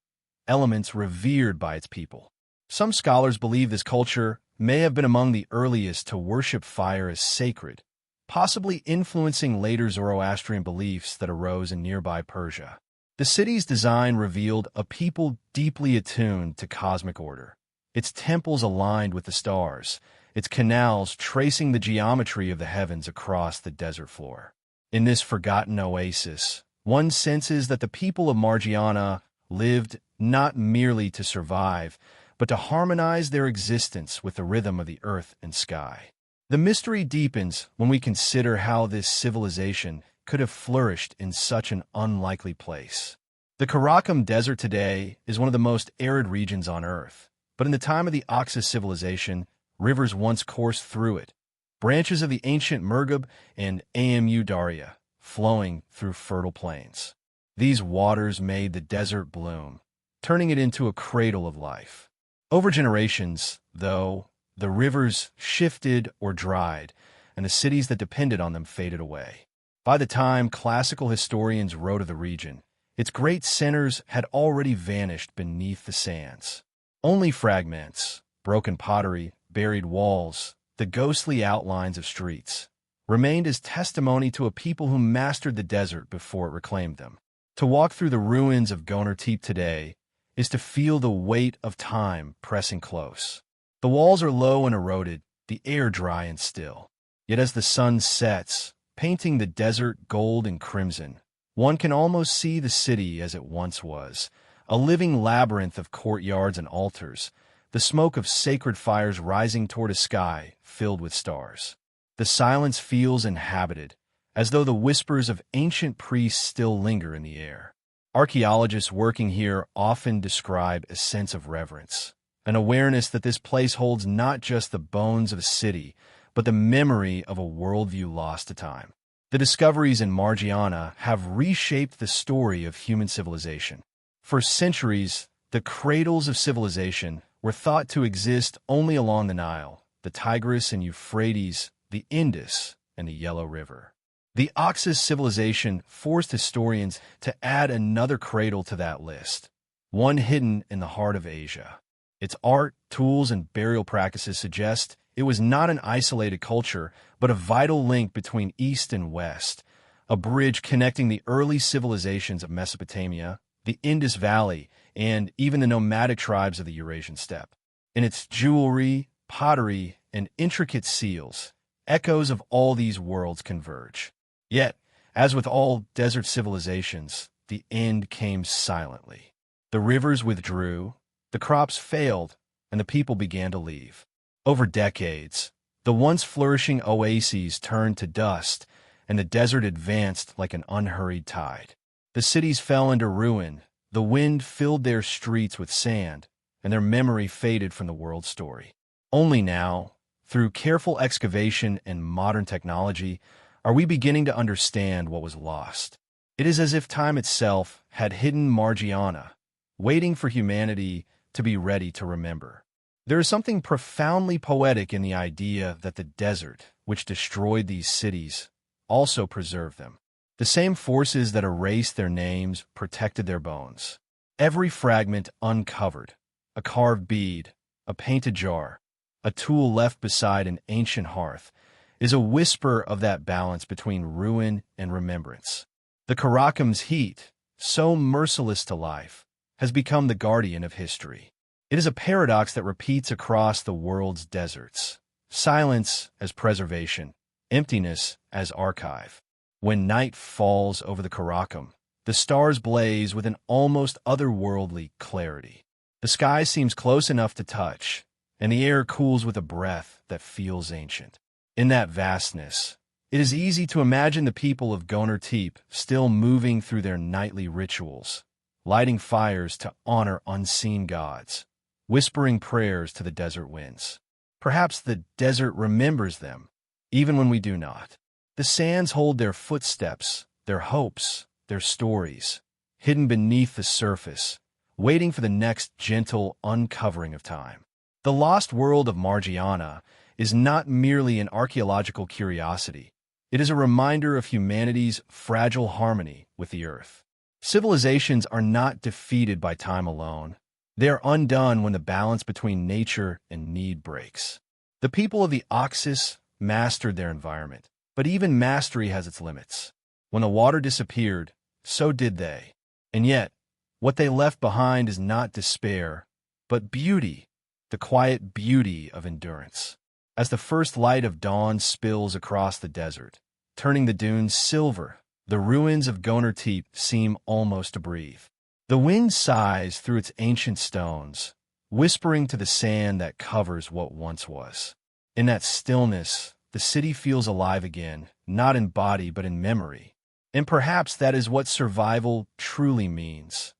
elements revered by its people. Some scholars believe this culture may have been among the earliest to worship fire as sacred, possibly influencing later Zoroastrian beliefs that arose in nearby Persia. The city's design revealed a people deeply attuned to cosmic order, its temples aligned with the stars, its canals tracing the geometry of the heavens across the desert floor. In this forgotten oasis, one senses that the people of Margiana lived not merely to survive, but to harmonize their existence with the rhythm of the earth and sky. The mystery deepens when we consider how this civilization could have flourished in such an unlikely place. The Karakum Desert today is one of the most arid regions on Earth, but in the time of the Oxus civilization, rivers once coursed through it, branches of the ancient Murghab and Amu Darya flowing through fertile plains. These waters made the desert bloom, turning it into a cradle of life. Over generations, though, the rivers shifted or dried, and the cities that depended on them faded away. By the time classical historians wrote of the region, its great centers had already vanished beneath the sands. Only fragments, broken pottery, buried walls, the ghostly outlines of streets, remained as testimony to a people who mastered the desert before it reclaimed them. To walk through the ruins of Goner Tepe today is to feel the weight of time pressing close. The walls are low and eroded, the air dry and still. Yet as the sun sets, painting the desert gold and crimson, one can almost see the city as it once was, a living labyrinth of courtyards and altars, the smoke of sacred fires rising toward a sky filled with stars. The silence feels inhabited, as though the whispers of ancient priests still linger in the air. Archaeologists working here often describe a sense of reverence, an awareness that this place holds not just the bones of a city, but the memory of a worldview lost to time. The discoveries in Margiana have reshaped the story of human civilization. For centuries, the cradles of civilization were thought to exist only along the Nile, the Tigris and Euphrates, the Indus, and the Yellow River. The Oxus civilization forced historians to add another cradle to that list, one hidden in the heart of Asia. Its art, tools, and burial practices suggest it was not an isolated culture, but a vital link between East and West, a bridge connecting the early civilizations of Mesopotamia, the Indus Valley, and even the nomadic tribes of the Eurasian steppe. In its jewelry, pottery, and intricate seals, echoes of all these worlds converge. Yet, as with all desert civilizations, the end came silently. The rivers withdrew, the crops failed, and the people began to leave. Over decades, the once flourishing oases turned to dust, and the desert advanced like an unhurried tide. The cities fell into ruin, the wind filled their streets with sand, and their memory faded from the world's story. Only now, through careful excavation and modern technology, are we beginning to understand what was lost. It is as if time itself had hidden Margiana, waiting for humanity to be ready to remember. There is something profoundly poetic in the idea that the desert, which destroyed these cities, also preserved them. The same forces that erased their names protected their bones. Every fragment uncovered, a carved bead, a painted jar, a tool left beside an ancient hearth, is a whisper of that balance between ruin and remembrance. The Karakum's heat, so merciless to life, has become the guardian of history. It is a paradox that repeats across the world's deserts. Silence as preservation, emptiness as archive. When night falls over the Karakum, the stars blaze with an almost otherworldly clarity. The sky seems close enough to touch, and the air cools with a breath that feels ancient. In that vastness, it is easy to imagine the people of Goner Tepe still moving through their nightly rituals, lighting fires to honor unseen gods, whispering prayers to the desert winds. Perhaps the desert remembers them, even when we do not. The sands hold their footsteps, their hopes, their stories, hidden beneath the surface, waiting for the next gentle uncovering of time. The lost world of Margiana is not merely an archaeological curiosity. It is a reminder of humanity's fragile harmony with the earth. Civilizations are not defeated by time alone. They are undone when the balance between nature and need breaks. The people of the Oxus mastered their environment, but even mastery has its limits. When the water disappeared, so did they. And yet, what they left behind is not despair, but beauty, the quiet beauty of endurance. As the first light of dawn spills across the desert, turning the dunes silver, the ruins of Goner Tepe seem almost to breathe. The wind sighs through its ancient stones, whispering to the sand that covers what once was. In that stillness, the city feels alive again, not in body but in memory. And perhaps that is what survival truly means.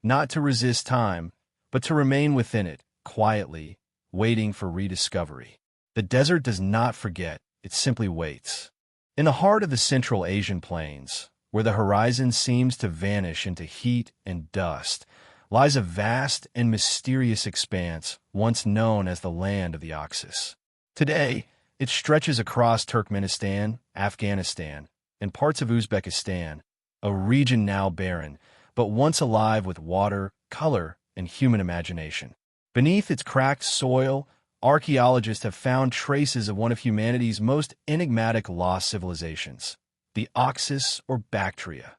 Not to resist time, but to remain within it, quietly, waiting for rediscovery. The desert does not forget, it simply waits. In the heart of the Central Asian plains, where the horizon seems to vanish into heat and dust, lies a vast and mysterious expanse once known as the land of the Oxus. Today, it stretches across Turkmenistan, Afghanistan, and parts of Uzbekistan, a region now barren, but once alive with water, color, and human imagination. Beneath its cracked soil, archaeologists have found traces of one of humanity's most enigmatic lost civilizations, the Oxus or Bactria,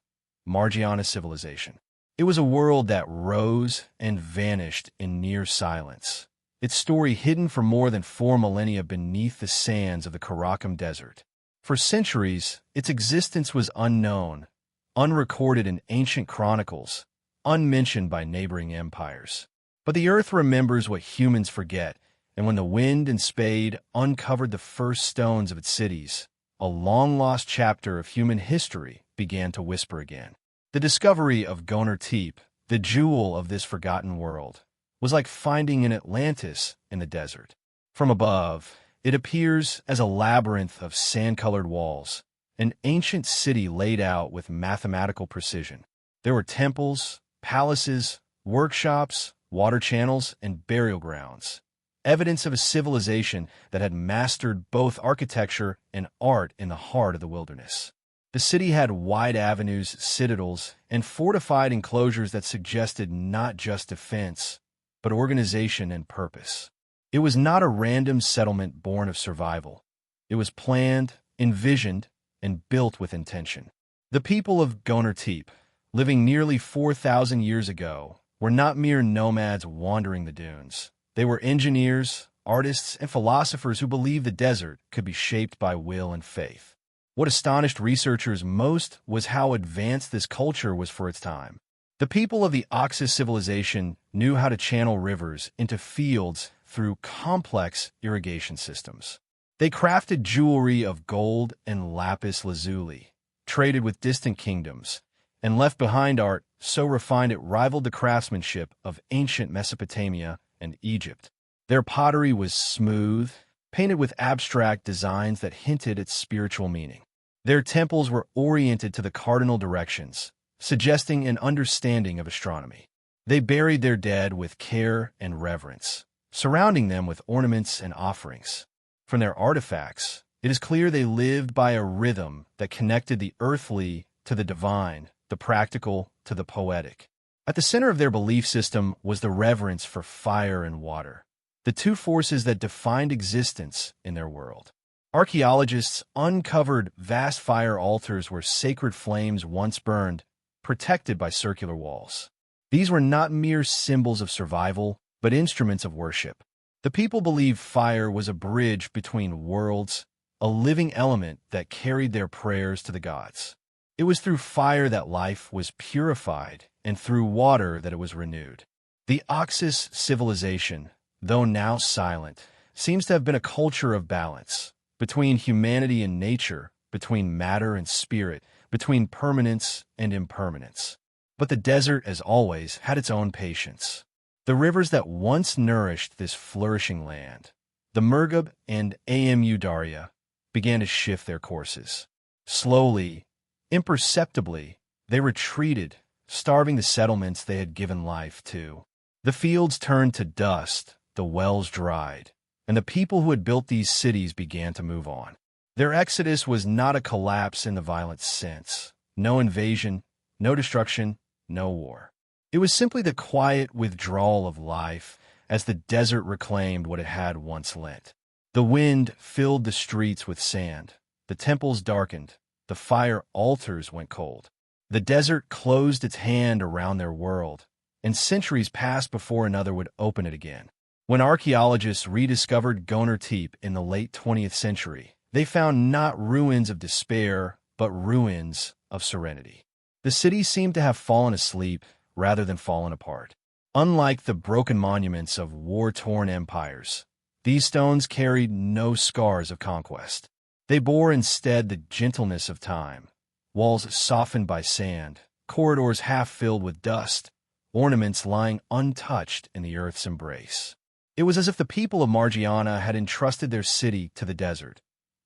Margiana civilization. It was a world that rose and vanished in near silence, its story hidden for more than 4 millennia beneath the sands of the Karakum Desert. For centuries, its existence was unknown, unrecorded in ancient chronicles, unmentioned by neighboring empires. But the earth remembers what humans forget, and when the wind and spade uncovered the first stones of its cities, a long-lost chapter of human history began to whisper again. The discovery of Gonur Tepe, the jewel of this forgotten world, was like finding an Atlantis in the desert. From above, it appears as a labyrinth of sand-colored walls, an ancient city laid out with mathematical precision. There were temples, palaces, workshops, water channels, and burial grounds, evidence of a civilization that had mastered both architecture and art in the heart of the wilderness. The city had wide avenues, citadels, and fortified enclosures that suggested not just defense, but organization and purpose. It was not a random settlement born of survival. It was planned, envisioned, and built with intention. The people of Gonur Tepe, living nearly 4,000 years ago, were not mere nomads wandering the dunes. They were engineers, artists, and philosophers who believed the desert could be shaped by will and faith. What astonished researchers most was how advanced this culture was for its time. The people of the Oxus civilization knew how to channel rivers into fields through complex irrigation systems. They crafted jewelry of gold and lapis lazuli, traded with distant kingdoms, and left behind art so refined it rivaled the craftsmanship of ancient Mesopotamia and Egypt. Their pottery was smooth, painted with abstract designs that hinted at spiritual meaning. Their temples were oriented to the cardinal directions, suggesting an understanding of astronomy. They buried their dead with care and reverence, surrounding them with ornaments and offerings. From their artifacts, it is clear they lived by a rhythm that connected the earthly to the divine, the practical to the poetic. At the center of their belief system was the reverence for fire and water, the two forces that defined existence in their world. Archaeologists uncovered vast fire altars where sacred flames once burned, protected by circular walls. These were not mere symbols of survival, but instruments of worship. The people believed fire was a bridge between worlds, a living element that carried their prayers to the gods. It was through fire that life was purified, and through water that it was renewed. The Oxus civilization, though now silent, seems to have been a culture of balance, between humanity and nature, between matter and spirit, between permanence and impermanence. But the desert, as always, had its own patience. The rivers that once nourished this flourishing land, the Murghab and Amu Darya, began to shift their courses. Slowly, imperceptibly, they retreated, starving the settlements they had given life to. The fields turned to dust, the wells dried, and the people who had built these cities began to move on. Their exodus was not a collapse in the violent sense. No invasion, no destruction, no war. It was simply the quiet withdrawal of life as the desert reclaimed what it had once lent. The wind filled the streets with sand. The temples darkened. The fire altars went cold. The desert closed its hand around their world, and centuries passed before another would open it again. When archaeologists rediscovered Gonur Tepe in the late 20th century, they found not ruins of despair, but ruins of serenity. The city seemed to have fallen asleep rather than fallen apart. Unlike the broken monuments of war-torn empires, these stones carried no scars of conquest. They bore instead the gentleness of time, walls softened by sand, corridors half filled with dust, ornaments lying untouched in the earth's embrace. It was as if the people of Margiana had entrusted their city to the desert,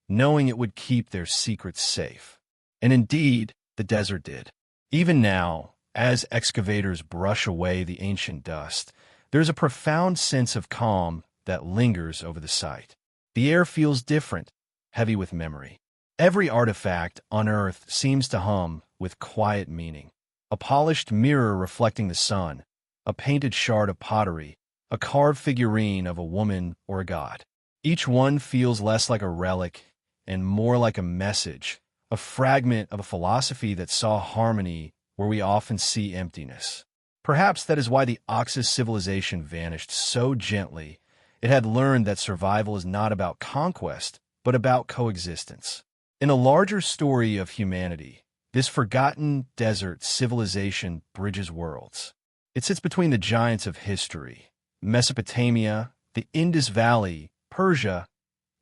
knowing it would keep their secrets safe. And indeed, the desert did. Even now, as excavators brush away the ancient dust, there's a profound sense of calm that lingers over the site. The air feels different, heavy with memory. Every artifact unearthed seems to hum with quiet meaning. A polished mirror reflecting the sun, a painted shard of pottery, a carved figurine of a woman or a god. Each one feels less like a relic and more like a message, a fragment of a philosophy that saw harmony where we often see emptiness. Perhaps that is why the Oxus civilization vanished so gently. It had learned that survival is not about conquest, but about coexistence. In a larger story of humanity, this forgotten desert civilization bridges worlds. It sits between the giants of history, Mesopotamia, the Indus Valley, Persia,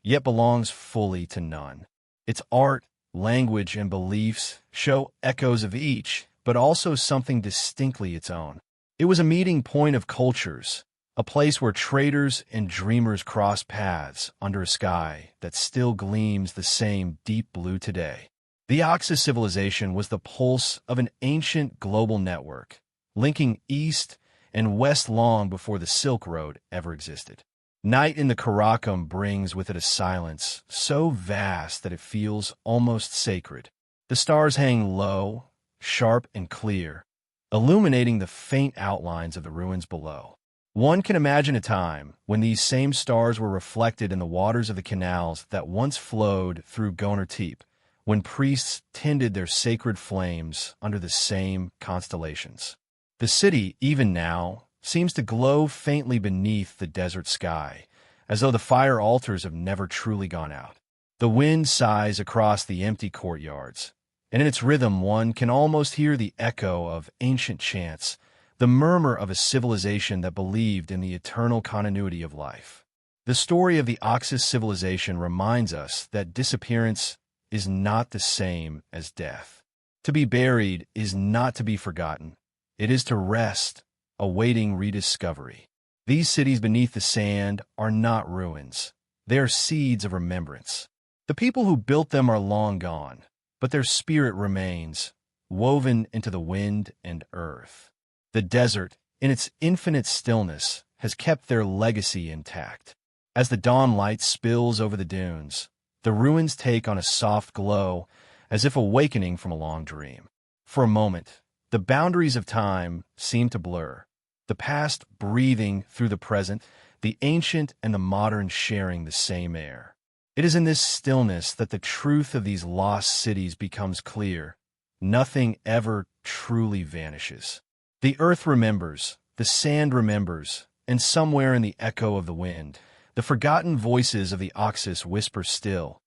yet belongs fully to none. Its art, language, and beliefs show echoes of each, but also something distinctly its own. It was a meeting point of cultures, a place where traders and dreamers cross paths under a sky that still gleams the same deep blue today. The Oxus civilization was the pulse of an ancient global network, linking east and west long before the Silk Road ever existed. Night in the Karakum brings with it a silence so vast that it feels almost sacred. The stars hang low, sharp and clear, illuminating the faint outlines of the ruins below. One can imagine a time when these same stars were reflected in the waters of the canals that once flowed through Gonartepe, when priests tended their sacred flames under the same constellations. The city, even now, seems to glow faintly beneath the desert sky, as though the fire altars have never truly gone out. The wind sighs across the empty courtyards, and in its rhythm one can almost hear the echo of ancient chants, the murmur of a civilization that believed in the eternal continuity of life. The story of the Oxus civilization reminds us that disappearance is not the same as death. To be buried is not to be forgotten. It is to rest, awaiting rediscovery. These cities beneath the sand are not ruins. They are seeds of remembrance. The people who built them are long gone, but their spirit remains, woven into the wind and earth. The desert, in its infinite stillness, has kept their legacy intact. As the dawn light spills over the dunes, the ruins take on a soft glow, as if awakening from a long dream. For a moment, the boundaries of time seem to blur, the past breathing through the present, the ancient and the modern sharing the same air. It is in this stillness that the truth of these lost cities becomes clear. Nothing ever truly vanishes. The earth remembers, the sand remembers, and somewhere in the echo of the wind, the forgotten voices of the Oxus whisper still,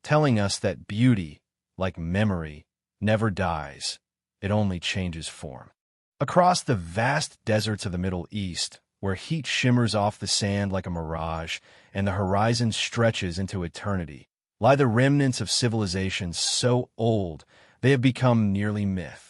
telling us that beauty, like memory, never dies. It only changes form. Across the vast deserts of the Middle East, where heat shimmers off the sand like a mirage and the horizon stretches into eternity, lie the remnants of civilizations so old they have become nearly myth.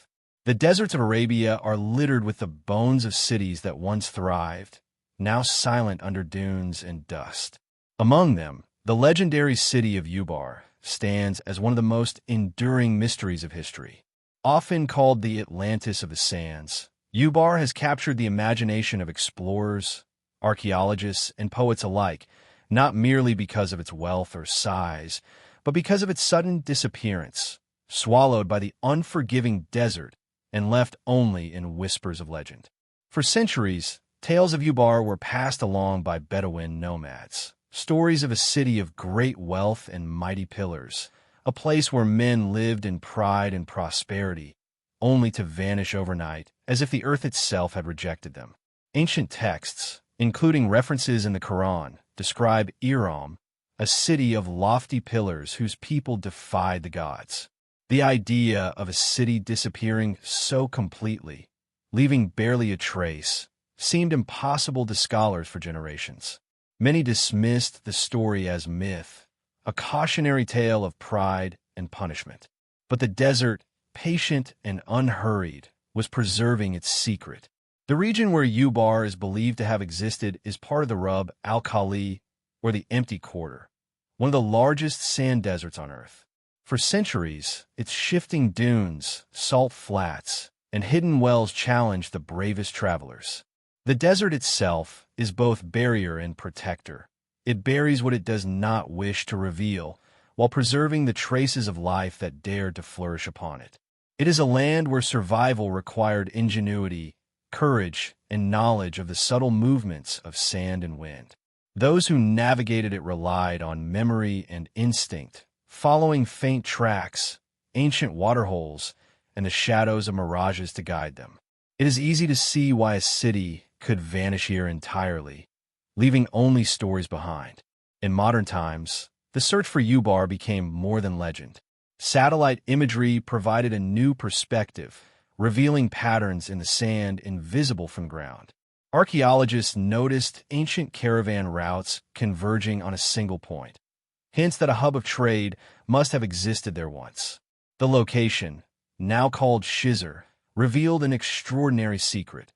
The deserts of Arabia are littered with the bones of cities that once thrived, now silent under dunes and dust. Among them, the legendary city of Ubar stands as one of the most enduring mysteries of history. Often called the Atlantis of the Sands, Ubar has captured the imagination of explorers, archaeologists, and poets alike, not merely because of its wealth or size, but because of its sudden disappearance, swallowed by the unforgiving desert and left only in whispers of legend. For centuries, tales of Ubar were passed along by Bedouin nomads, stories of a city of great wealth and mighty pillars, a place where men lived in pride and prosperity, only to vanish overnight, as if the earth itself had rejected them. Ancient texts, including references in the Quran, describe Iram, a city of lofty pillars whose people defied the gods. The idea of a city disappearing so completely, leaving barely a trace, seemed impossible to scholars for generations. Many dismissed the story as myth, a cautionary tale of pride and punishment. But the desert, patient and unhurried, was preserving its secret. The region where Ubar is believed to have existed is part of the Rub al-Khali, or the Empty Quarter, one of the largest sand deserts on Earth. For centuries, its shifting dunes, salt flats, and hidden wells challenged the bravest travelers. The desert itself is both barrier and protector. It buries what it does not wish to reveal, while preserving the traces of life that dared to flourish upon it. It is a land where survival required ingenuity, courage, and knowledge of the subtle movements of sand and wind. Those who navigated it relied on memory and instinct, following faint tracks, ancient waterholes, and the shadows of mirages to guide them. It is easy to see why a city could vanish here entirely, leaving only stories behind. In modern times, the search for Ubar became more than legend. Satellite imagery provided a new perspective, revealing patterns in the sand invisible from ground. Archaeologists noticed ancient caravan routes converging on a single point, hints that a hub of trade must have existed there once. The location, now called Shizr, revealed an extraordinary secret.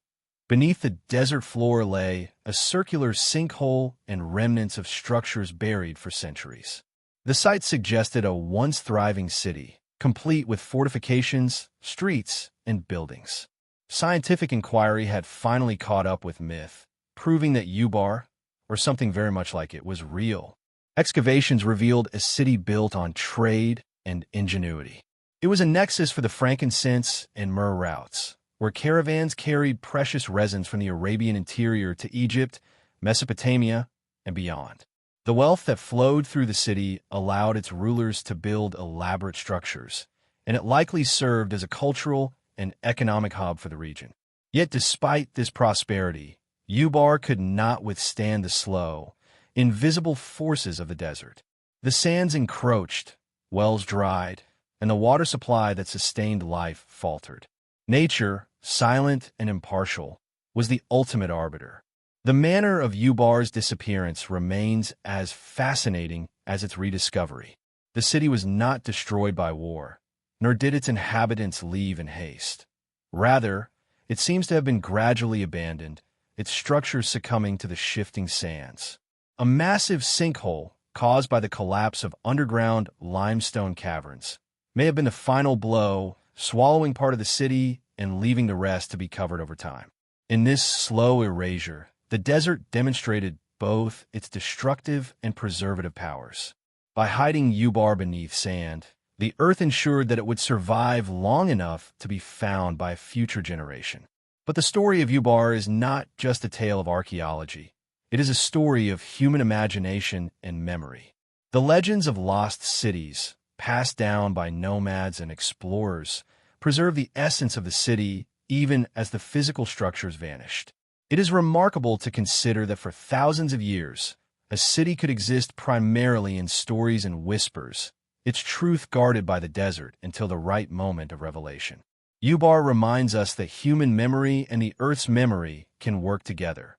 Beneath the desert floor lay a circular sinkhole and remnants of structures buried for centuries. The site suggested a once thriving city, complete with fortifications, streets, and buildings. Scientific inquiry had finally caught up with myth, proving that Ubar, or something very much like it, was real. Excavations revealed a city built on trade and ingenuity. It was a nexus for the frankincense and myrrh routes, where caravans carried precious resins from the Arabian interior to Egypt, Mesopotamia, and beyond. The wealth that flowed through the city allowed its rulers to build elaborate structures, and it likely served as a cultural and economic hub for the region. Yet despite this prosperity, Ubar could not withstand the slow, invisible forces of the desert. The sands encroached, wells dried, and the water supply that sustained life faltered. Nature, silent and impartial, was the ultimate arbiter. The manner of Ubar's disappearance remains as fascinating as its rediscovery. The city was not destroyed by war, nor did its inhabitants leave in haste. Rather, it seems to have been gradually abandoned, its structures succumbing to the shifting sands. A massive sinkhole, caused by the collapse of underground limestone caverns, may have been the final blow, swallowing part of the city and leaving the rest to be covered over time. In this slow erasure, the desert demonstrated both its destructive and preservative powers. By hiding Ubar beneath sand, the earth ensured that it would survive long enough to be found by a future generation. But the story of Ubar is not just a tale of archaeology. It is a story of human imagination and memory. The legends of lost cities, passed down by nomads and explorers, preserve the essence of the city even as the physical structures vanished. It is remarkable to consider that for thousands of years, a city could exist primarily in stories and whispers, its truth guarded by the desert until the right moment of revelation. Ubar reminds us that human memory and the Earth's memory can work together,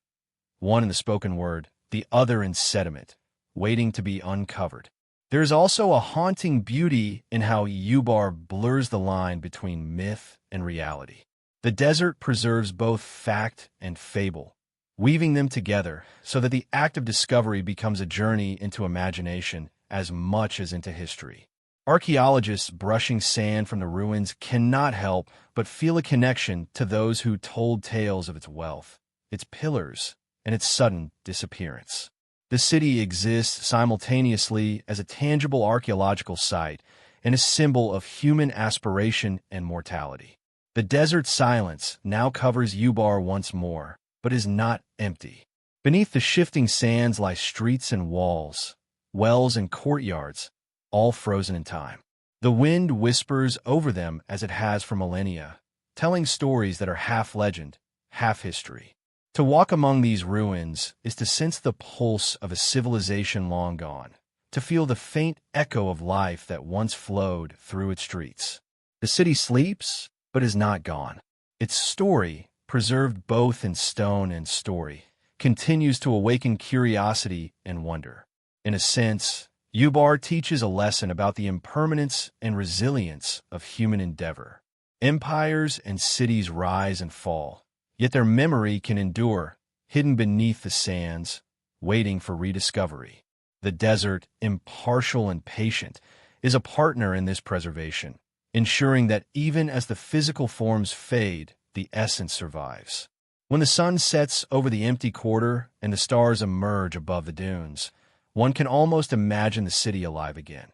one in the spoken word, the other in sediment, waiting to be uncovered. There is also a haunting beauty in how Ubar blurs the line between myth and reality. The desert preserves both fact and fable, weaving them together so that the act of discovery becomes a journey into imagination as much as into history. Archaeologists brushing sand from the ruins cannot help but feel a connection to those who told tales of its wealth, its pillars, and its sudden disappearance. The city exists simultaneously as a tangible archaeological site and a symbol of human aspiration and mortality. The desert silence now covers Ubar once more, but is not empty. Beneath the shifting sands lie streets and walls, wells and courtyards, all frozen in time. The wind whispers over them as it has for millennia, telling stories that are half legend, half history. To walk among these ruins is to sense the pulse of a civilization long gone, to feel the faint echo of life that once flowed through its streets. The city sleeps, but is not gone. Its story, preserved both in stone and story, continues to awaken curiosity and wonder. In a sense, Ubar teaches a lesson about the impermanence and resilience of human endeavor. Empires and cities rise and fall, yet their memory can endure, hidden beneath the sands, waiting for rediscovery. The desert, impartial and patient, is a partner in this preservation, ensuring that even as the physical forms fade, the essence survives. When the sun sets over the empty quarter and the stars emerge above the dunes, one can almost imagine the city alive again.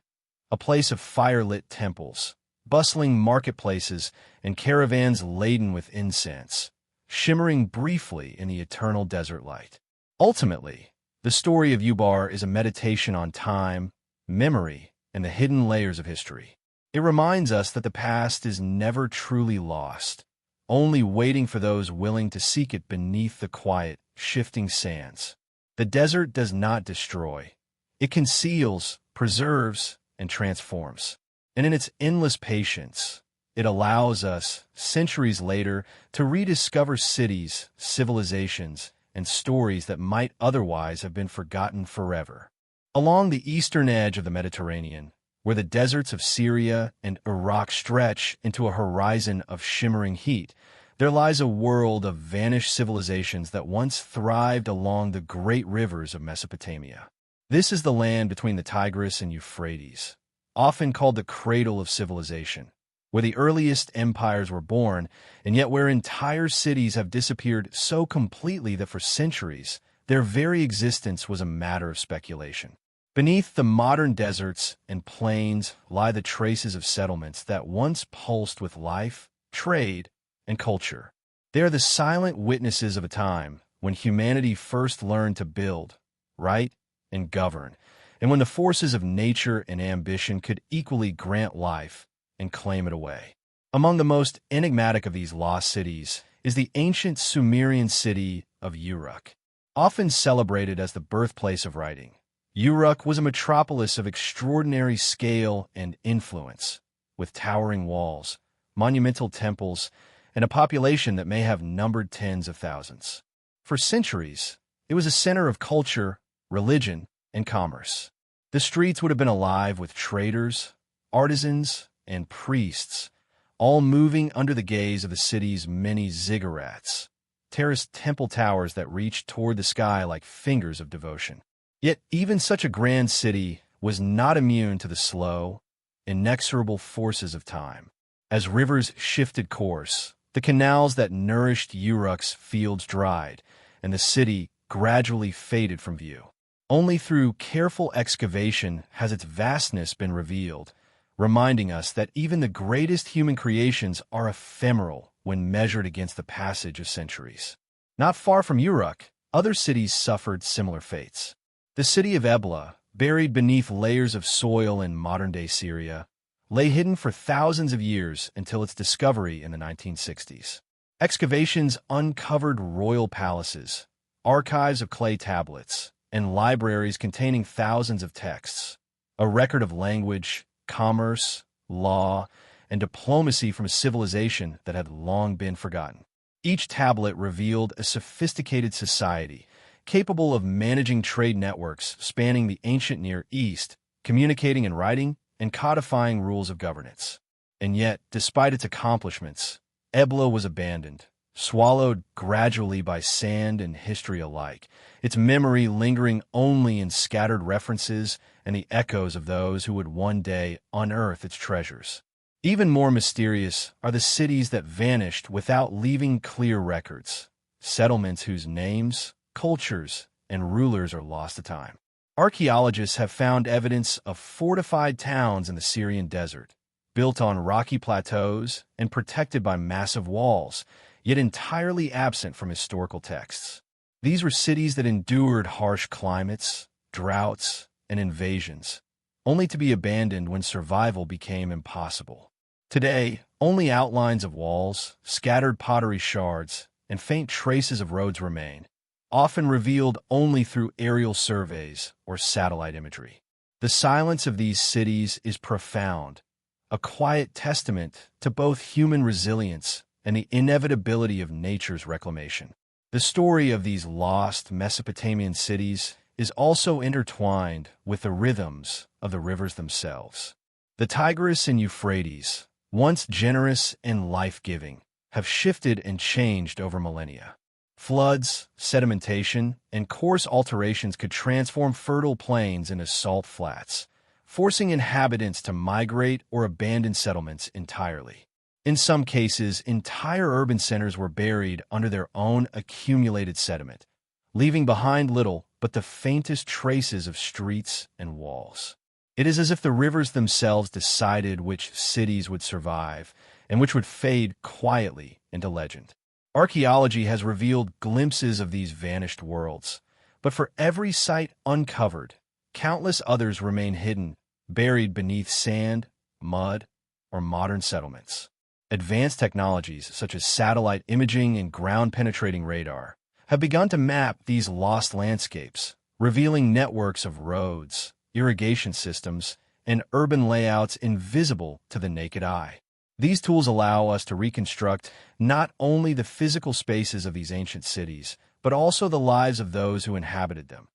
A place of fire-lit temples, bustling marketplaces, and caravans laden with incense, shimmering briefly in the eternal desert light. Ultimately, the story of Ubar is a meditation on time, memory, and the hidden layers of history. It reminds us that the past is never truly lost, only waiting for those willing to seek it beneath the quiet, shifting sands. The desert does not destroy. It conceals, preserves, and transforms. And in its endless patience, it allows us, centuries later, to rediscover cities, civilizations, and stories that might otherwise have been forgotten forever. Along the eastern edge of the Mediterranean, where the deserts of Syria and Iraq stretch into a horizon of shimmering heat, there lies a world of vanished civilizations that once thrived along the great rivers of Mesopotamia. This is the land between the Tigris and Euphrates, often called the cradle of civilization, where the earliest empires were born, and yet where entire cities have disappeared so completely that for centuries, their very existence was a matter of speculation. Beneath the modern deserts and plains lie the traces of settlements that once pulsed with life, trade, and culture. They are the silent witnesses of a time when humanity first learned to build, write, and govern, and when the forces of nature and ambition could equally grant life and claim it away. Among the most enigmatic of these lost cities is the ancient Sumerian city of Uruk. Often celebrated as the birthplace of writing, Uruk was a metropolis of extraordinary scale and influence, with towering walls, monumental temples, and a population that may have numbered tens of thousands. For centuries, it was a center of culture, religion, and commerce. The streets would have been alive with traders, artisans, and priests, all moving under the gaze of the city's many ziggurats, terraced temple towers that reached toward the sky like fingers of devotion. Yet even such a grand city was not immune to the slow, inexorable forces of time. As rivers shifted course, the canals that nourished Uruk's fields dried, and the city gradually faded from view. Only through careful excavation has its vastness been revealed, reminding us that even the greatest human creations are ephemeral when measured against the passage of centuries. Not far from Uruk, other cities suffered similar fates. The city of Ebla, buried beneath layers of soil in modern-day Syria, lay hidden for thousands of years until its discovery in the 1960s. Excavations uncovered royal palaces, archives of clay tablets, and libraries containing thousands of texts, a record of language, commerce, law, and diplomacy from a civilization that had long been forgotten. Each tablet revealed a sophisticated society, capable of managing trade networks spanning the ancient Near East, communicating in writing, and codifying rules of governance. And yet, despite its accomplishments, Ebla was abandoned, swallowed gradually by sand and history alike, its memory lingering only in scattered references and the echoes of those who would one day unearth its treasures. Even more mysterious are the cities that vanished without leaving clear records, settlements whose names, cultures, and rulers are lost to time. Archaeologists have found evidence of fortified towns in the Syrian desert, built on rocky plateaus and protected by massive walls, yet entirely absent from historical texts. These were cities that endured harsh climates, droughts, and invasions, only to be abandoned when survival became impossible. Today, only outlines of walls, scattered pottery shards, and faint traces of roads remain, often revealed only through aerial surveys or satellite imagery. The silence of these cities is profound, a quiet testament to both human resilience and the inevitability of nature's reclamation. The story of these lost Mesopotamian cities is also intertwined with the rhythms of the rivers themselves. The Tigris and Euphrates, once generous and life-giving, have shifted and changed over millennia. Floods, sedimentation, and coarse alterations could transform fertile plains into salt flats, forcing inhabitants to migrate or abandon settlements entirely. In some cases, entire urban centers were buried under their own accumulated sediment, leaving behind little but the faintest traces of streets and walls. It is as if the rivers themselves decided which cities would survive and which would fade quietly into legend. Archaeology has revealed glimpses of these vanished worlds, but for every site uncovered, countless others remain hidden, buried beneath sand, mud, or modern settlements. Advanced technologies such as satellite imaging and ground-penetrating radar have begun to map these lost landscapes, revealing networks of roads, irrigation systems, and urban layouts invisible to the naked eye. These tools allow us to reconstruct not only the physical spaces of these ancient cities, but also the lives of those who inhabited them.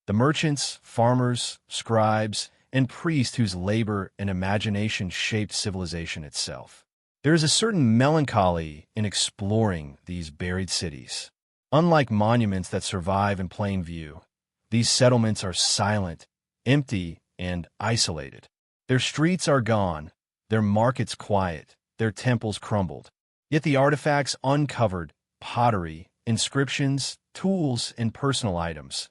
The merchants, farmers, scribes, and priests whose labor and imagination shaped civilization itself. There is a certain melancholy in exploring these buried cities. Unlike monuments that survive in plain view, these settlements are silent, empty, and isolated. Their streets are gone, their markets quiet, their temples crumbled. Yet the artifacts uncovered, pottery, inscriptions, tools, and personal items,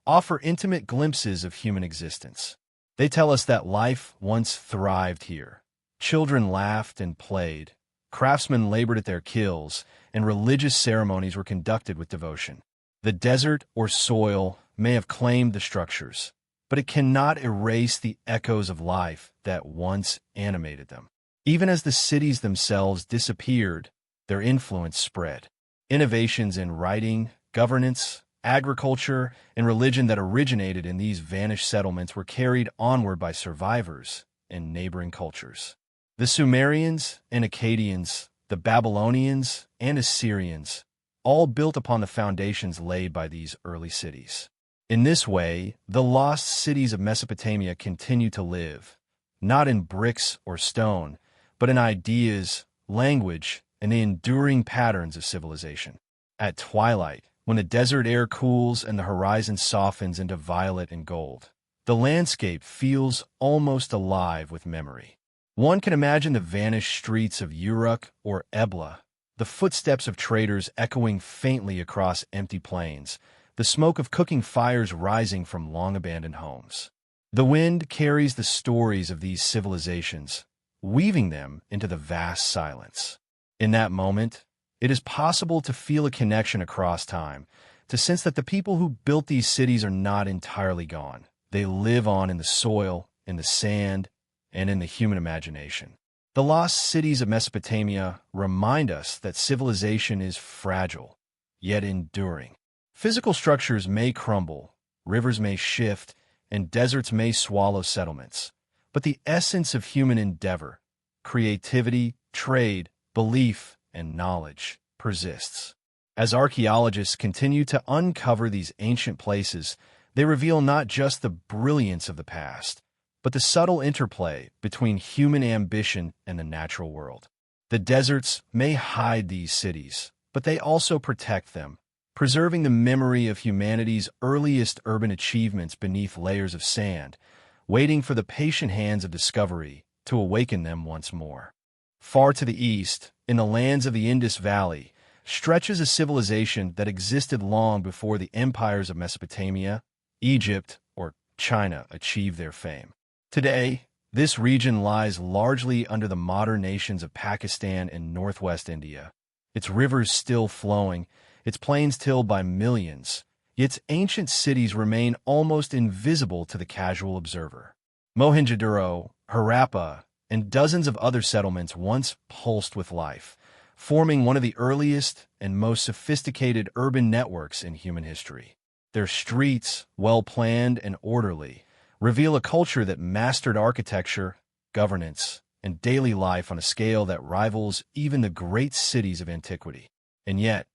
offer intimate glimpses of human existence. They tell us that life once thrived here. Children laughed and played, craftsmen labored at their kilns, and religious ceremonies were conducted with devotion. The desert or soil may have claimed the structures, but it cannot erase the echoes of life that once animated them. Even as the cities themselves disappeared, their influence spread. Innovations in writing, governance, agriculture, and religion that originated in these vanished settlements were carried onward by survivors and neighboring cultures. The Sumerians and Akkadians, the Babylonians and Assyrians, all built upon the foundations laid by these early cities. In this way, the lost cities of Mesopotamia continue to live, not in bricks or stone, but in ideas, language, and the enduring patterns of civilization. At twilight, when the desert air cools and the horizon softens into violet and gold, the landscape feels almost alive with memory. One can imagine the vanished streets of Uruk or Ebla, the footsteps of traders echoing faintly across empty plains, the smoke of cooking fires rising from long-abandoned homes. The wind carries the stories of these civilizations, weaving them into the vast silence. In that moment, it is possible to feel a connection across time, to sense that the people who built these cities are not entirely gone. They live on in the soil, in the sand, and in the human imagination. The lost cities of Mesopotamia remind us that civilization is fragile, yet enduring. Physical structures may crumble, rivers may shift, and deserts may swallow settlements, but the essence of human endeavor, creativity, trade, belief, and knowledge persists. As archaeologists continue to uncover these ancient places, they reveal not just the brilliance of the past, but the subtle interplay between human ambition and the natural world. The deserts may hide these cities, but they also protect them, preserving the memory of humanity's earliest urban achievements beneath layers of sand, waiting for the patient hands of discovery to awaken them once more. Far to the east, in the lands of the Indus Valley, stretches a civilization that existed long before the empires of Mesopotamia, Egypt, or China achieved their fame. Today, this region lies largely under the modern nations of Pakistan and northwest India, its rivers still flowing, its plains tilled by millions, yet its ancient cities remain almost invisible to the casual observer. Mohenjo-daro, Harappa, and dozens of other settlements once pulsed with life, forming one of the earliest and most sophisticated urban networks in human history. Their streets, well-planned and orderly, reveal a culture that mastered architecture, governance, and daily life on a scale that rivals even the great cities of antiquity. And yet,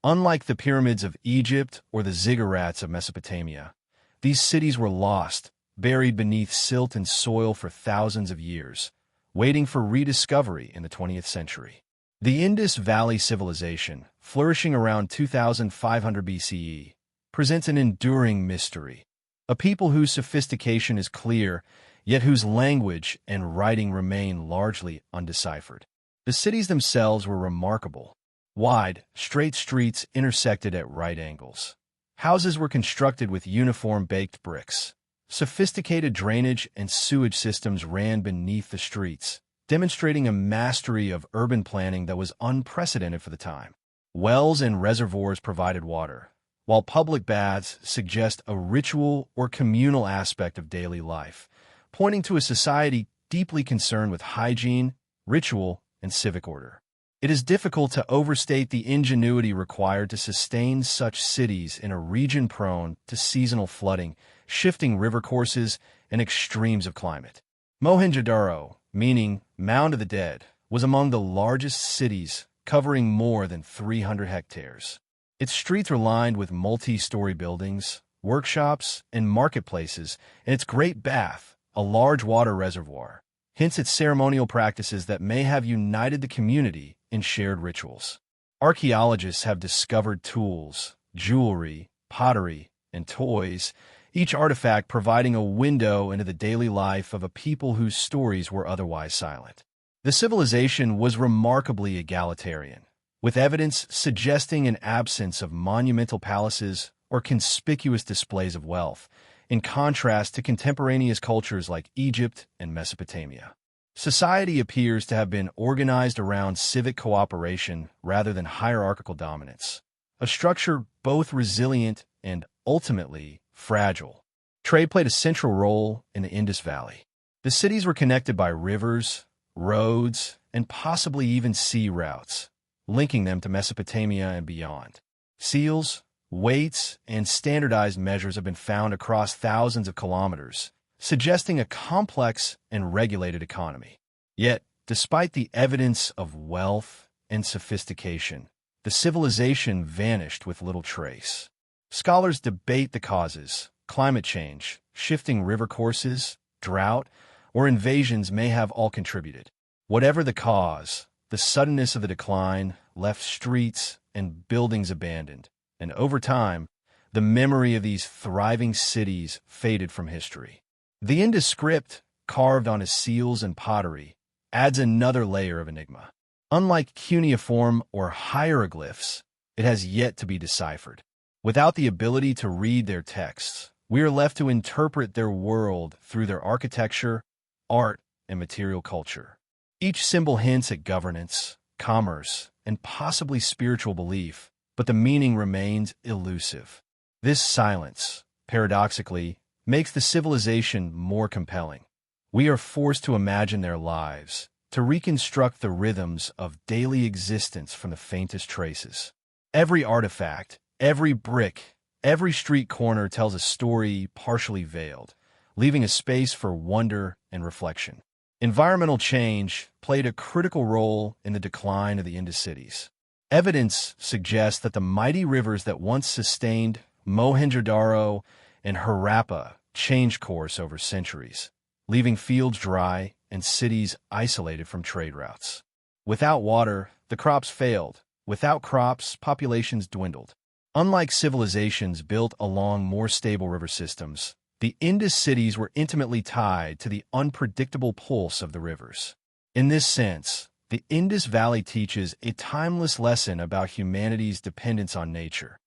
unlike the pyramids of Egypt or the ziggurats of Mesopotamia, These cities were lost, buried beneath silt and soil for thousands of years, waiting for rediscovery in the 20th century. The Indus Valley Civilization, flourishing around 2500 BCE, presents an enduring mystery. A people whose sophistication is clear, yet whose language and writing remain largely undeciphered. The cities themselves were remarkable. Wide, straight streets intersected at right angles. Houses were constructed with uniform baked bricks. Sophisticated drainage and sewage systems ran beneath the streets, demonstrating a mastery of urban planning that was unprecedented for the time. Wells and reservoirs provided water, while public baths suggest a ritual or communal aspect of daily life, pointing to a society deeply concerned with hygiene, ritual, and civic order. It is difficult to overstate the ingenuity required to sustain such cities in a region prone to seasonal flooding, shifting river courses, and extremes of climate. Mohenjo-daro, meaning Mound of the Dead, was among the largest cities, covering more than 300 hectares. Its streets were lined with multi-story buildings, workshops, and marketplaces, and its Great Bath, a large water reservoir, hints at ceremonial practices that may have united the community in shared rituals. Archaeologists have discovered tools, jewelry, pottery, and toys, each artifact providing a window into the daily life of a people whose stories were otherwise silent. The civilization was remarkably egalitarian, with evidence suggesting an absence of monumental palaces or conspicuous displays of wealth, in contrast to contemporaneous cultures like Egypt and Mesopotamia. Society appears to have been organized around civic cooperation rather than hierarchical dominance, a structure both resilient and, ultimately, fragile. Trade played a central role in the Indus Valley. The cities were connected by rivers, roads, and possibly even sea routes, linking them to Mesopotamia and beyond. Seals, weights, and standardized measures have been found across thousands of kilometers, suggesting a complex and regulated economy. Yet, despite the evidence of wealth and sophistication, the civilization vanished with little trace. Scholars debate the causes. Climate change, shifting river courses, drought, or invasions may have all contributed. Whatever the cause, the suddenness of the decline left streets and buildings abandoned, and over time, the memory of these thriving cities faded from history. The Indus script, carved on its seals and pottery, adds another layer of enigma. Unlike cuneiform or hieroglyphs, it has yet to be deciphered. Without the ability to read their texts, we are left to interpret their world through their architecture, art, and material culture. Each symbol hints at governance, commerce, and possibly spiritual belief, but the meaning remains elusive. This silence, paradoxically, makes the civilization more compelling. We are forced to imagine their lives, to reconstruct the rhythms of daily existence from the faintest traces. Every artifact, every brick, every street corner tells a story partially veiled, leaving a space for wonder and reflection. Environmental change played a critical role in the decline of the Indus cities. Evidence suggests that the mighty rivers that once sustained Mohenjo-daro and Harappa changed course over centuries, leaving fields dry and cities isolated from trade routes. Without water, the crops failed. Without crops, populations dwindled. Unlike civilizations built along more stable river systems, the Indus cities were intimately tied to the unpredictable pulse of the rivers. In this sense, the Indus Valley teaches a timeless lesson about humanity's dependence on nature.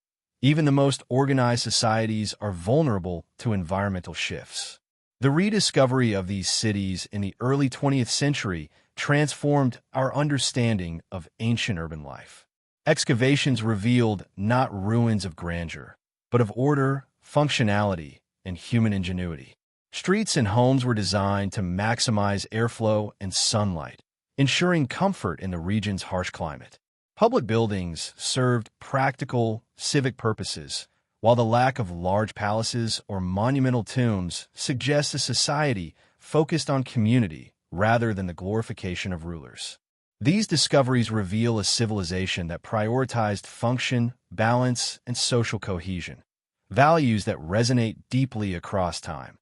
Even the most organized societies are vulnerable to environmental shifts. The rediscovery of these cities in the early 20th century transformed our understanding of ancient urban life. Excavations revealed not ruins of grandeur, but of order, functionality, and human ingenuity. Streets and homes were designed to maximize airflow and sunlight, ensuring comfort in the region's harsh climate. Public buildings served practical, civic purposes, while the lack of large palaces or monumental tombs suggests a society focused on community rather than the glorification of rulers. These discoveries reveal a civilization that prioritized function, balance, and social cohesion, values that resonate deeply across time,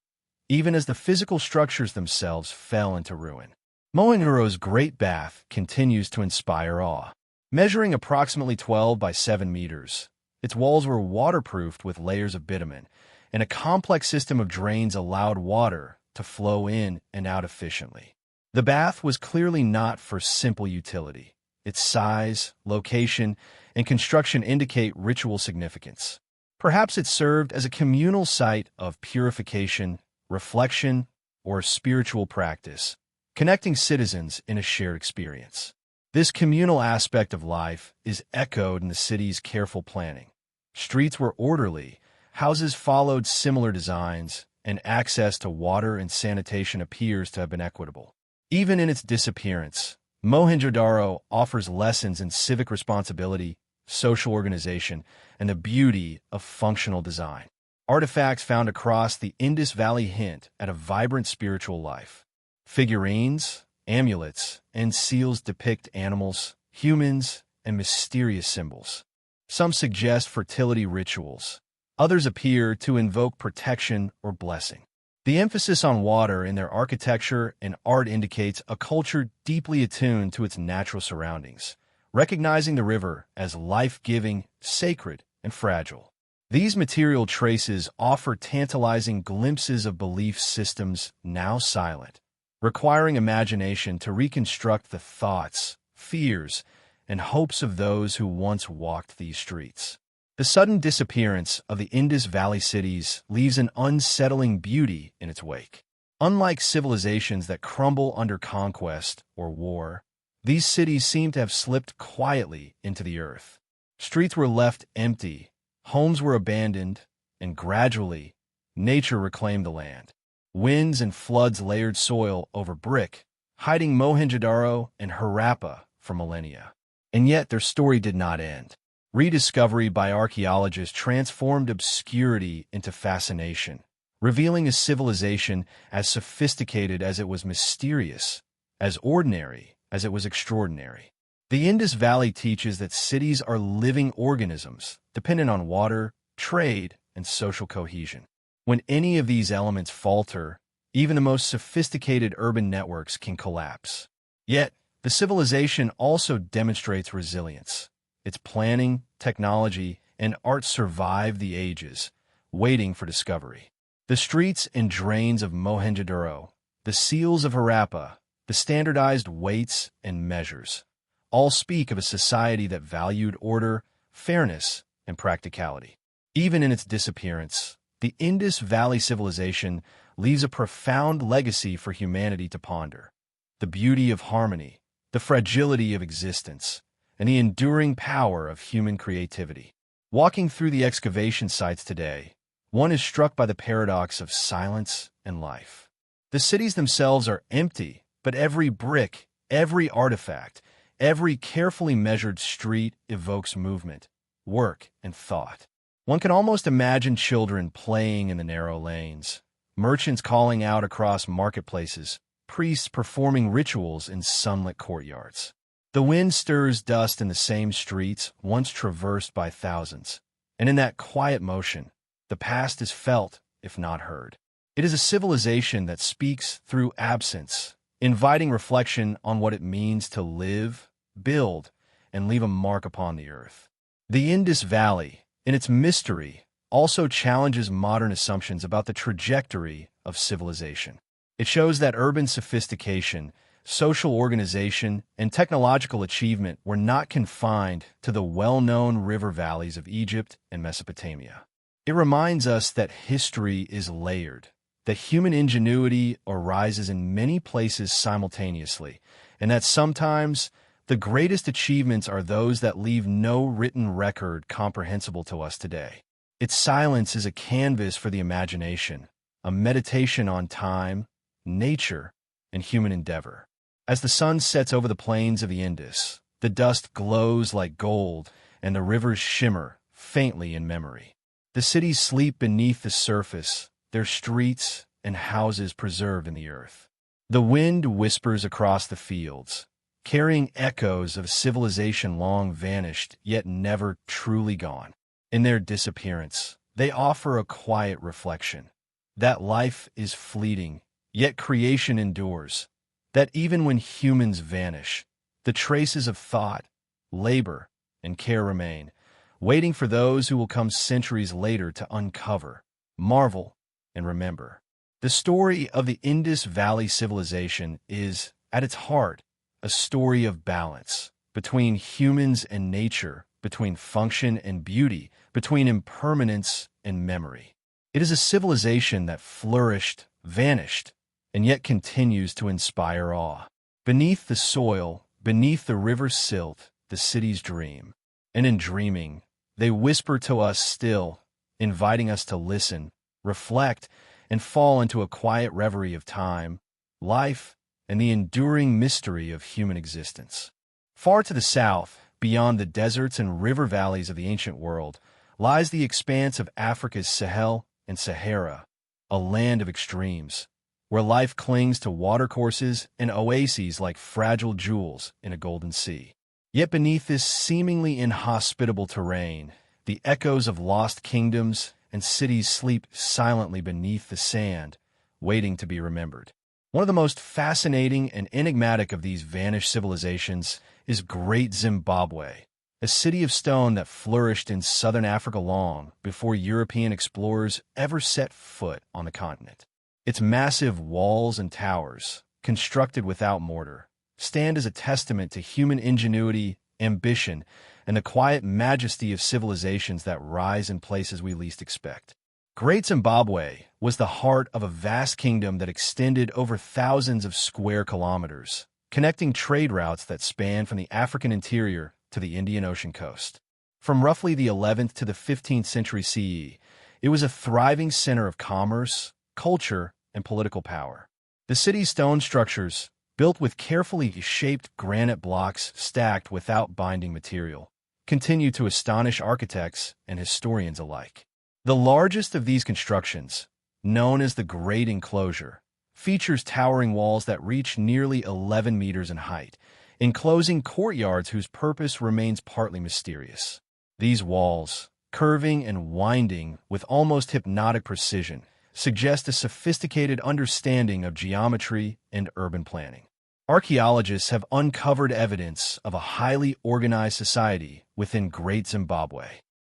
even as the physical structures themselves fell into ruin. Mohenjo-daro's Great Bath continues to inspire awe. Measuring approximately 12 by 7 meters, its walls were waterproofed with layers of bitumen, and a complex system of drains allowed water to flow in and out efficiently. The bath was clearly not for simple utility. Its size, location, and construction indicate ritual significance. Perhaps it served as a communal site of purification, reflection, or spiritual practice, connecting citizens in a shared experience. This communal aspect of life is echoed in the city's careful planning. Streets were orderly, houses followed similar designs, and access to water and sanitation appears to have been equitable. Even in its disappearance, Mohenjo-daro offers lessons in civic responsibility, social organization, and the beauty of functional design. Artifacts found across the Indus Valley hint at a vibrant spiritual life. Figurines, amulets, and seals depict animals, humans, and mysterious symbols. Some suggest fertility rituals. Others appear to invoke protection or blessing. The emphasis on water in their architecture and art indicates a culture deeply attuned to its natural surroundings, recognizing the river as life-giving, sacred, and fragile. These material traces offer tantalizing glimpses of belief systems now silent, requiring imagination to reconstruct the thoughts, fears, and hopes of those who once walked these streets. The sudden disappearance of the Indus Valley cities leaves an unsettling beauty in its wake. Unlike civilizations that crumble under conquest or war, these cities seem to have slipped quietly into the earth. Streets were left empty, homes were abandoned, and gradually, nature reclaimed the land. Winds and floods layered soil over brick, hiding Mohenjo-daro and Harappa for millennia. And yet their story did not end. Rediscovery by archaeologists transformed obscurity into fascination, revealing a civilization as sophisticated as it was mysterious, as ordinary as it was extraordinary. The Indus Valley teaches that cities are living organisms, dependent on water, trade, and social cohesion. When any of these elements falter, even the most sophisticated urban networks can collapse. Yet, the civilization also demonstrates resilience. Its planning, technology, and art survive the ages, waiting for discovery. The streets and drains of Mohenjo-daro, the seals of Harappa, the standardized weights and measures, all speak of a society that valued order, fairness, and practicality. Even in its disappearance, the Indus Valley civilization leaves a profound legacy for humanity to ponder. The beauty of harmony, the fragility of existence, and the enduring power of human creativity. Walking through the excavation sites today, one is struck by the paradox of silence and life. The cities themselves are empty, but every brick, every artifact, every carefully measured street evokes movement, work, and thought. One can almost imagine children playing in the narrow lanes, merchants calling out across marketplaces, priests performing rituals in sunlit courtyards. The wind stirs dust in the same streets once traversed by thousands, and in that quiet motion, the past is felt, if not heard. It is a civilization that speaks through absence, inviting reflection on what it means to live, build, and leave a mark upon the earth. The Indus Valley, in its mystery, also challenges modern assumptions about the trajectory of civilization. It shows that urban sophistication, social organization, and technological achievement were not confined to the well-known river valleys of Egypt and Mesopotamia. It reminds us that history is layered, that human ingenuity arises in many places simultaneously, and that sometimes the greatest achievements are those that leave no written record comprehensible to us today. Its silence is a canvas for the imagination, a meditation on time, nature, and human endeavor. As the sun sets over the plains of the Indus, the dust glows like gold and the rivers shimmer faintly in memory. The cities sleep beneath the surface, their streets and houses preserved in the earth. The wind whispers across the fields, carrying echoes of civilization long vanished yet never truly gone. In their disappearance, They offer a quiet reflection that life is fleeting, yet creation endures, that even when humans vanish, the traces of thought, labor, and care remain, waiting for those who will come centuries later to uncover, marvel, and remember. The story of the Indus Valley Civilization is, at its heart, a story of balance between humans and nature, between function and beauty, between impermanence and memory. It is a civilization that flourished, vanished, and yet continues to inspire awe. Beneath the soil, beneath the river's silt, the cities dream. And in dreaming, they whisper to us still, inviting us to listen, reflect, and fall into a quiet reverie of time, life, and the enduring mystery of human existence. Far to the south, beyond the deserts and river valleys of the ancient world, lies the expanse of Africa's Sahel and Sahara, a land of extremes, where life clings to watercourses and oases like fragile jewels in a golden sea. Yet beneath this seemingly inhospitable terrain, the echoes of lost kingdoms and cities sleep silently beneath the sand, waiting to be remembered. One of the most fascinating and enigmatic of these vanished civilizations is Great Zimbabwe, a city of stone that flourished in southern Africa long before European explorers ever set foot on the continent. Its massive walls and towers, constructed without mortar, stand as a testament to human ingenuity, ambition, and the quiet majesty of civilizations that rise in places we least expect. Great Zimbabwe was the heart of a vast kingdom that extended over thousands of square kilometers, connecting trade routes that spanned from the African interior to the Indian Ocean coast. From roughly the 11th to the 15th century CE, it was a thriving center of commerce, culture, and political power. The city's stone structures, built with carefully shaped granite blocks stacked without binding material, continue to astonish architects and historians alike. The largest of these constructions, known as the Great Enclosure, features towering walls that reach nearly 11 meters in height, enclosing courtyards whose purpose remains partly mysterious. These walls, curving and winding with almost hypnotic precision, suggest a sophisticated understanding of geometry and urban planning. Archaeologists have uncovered evidence of a highly organized society within Great Zimbabwe.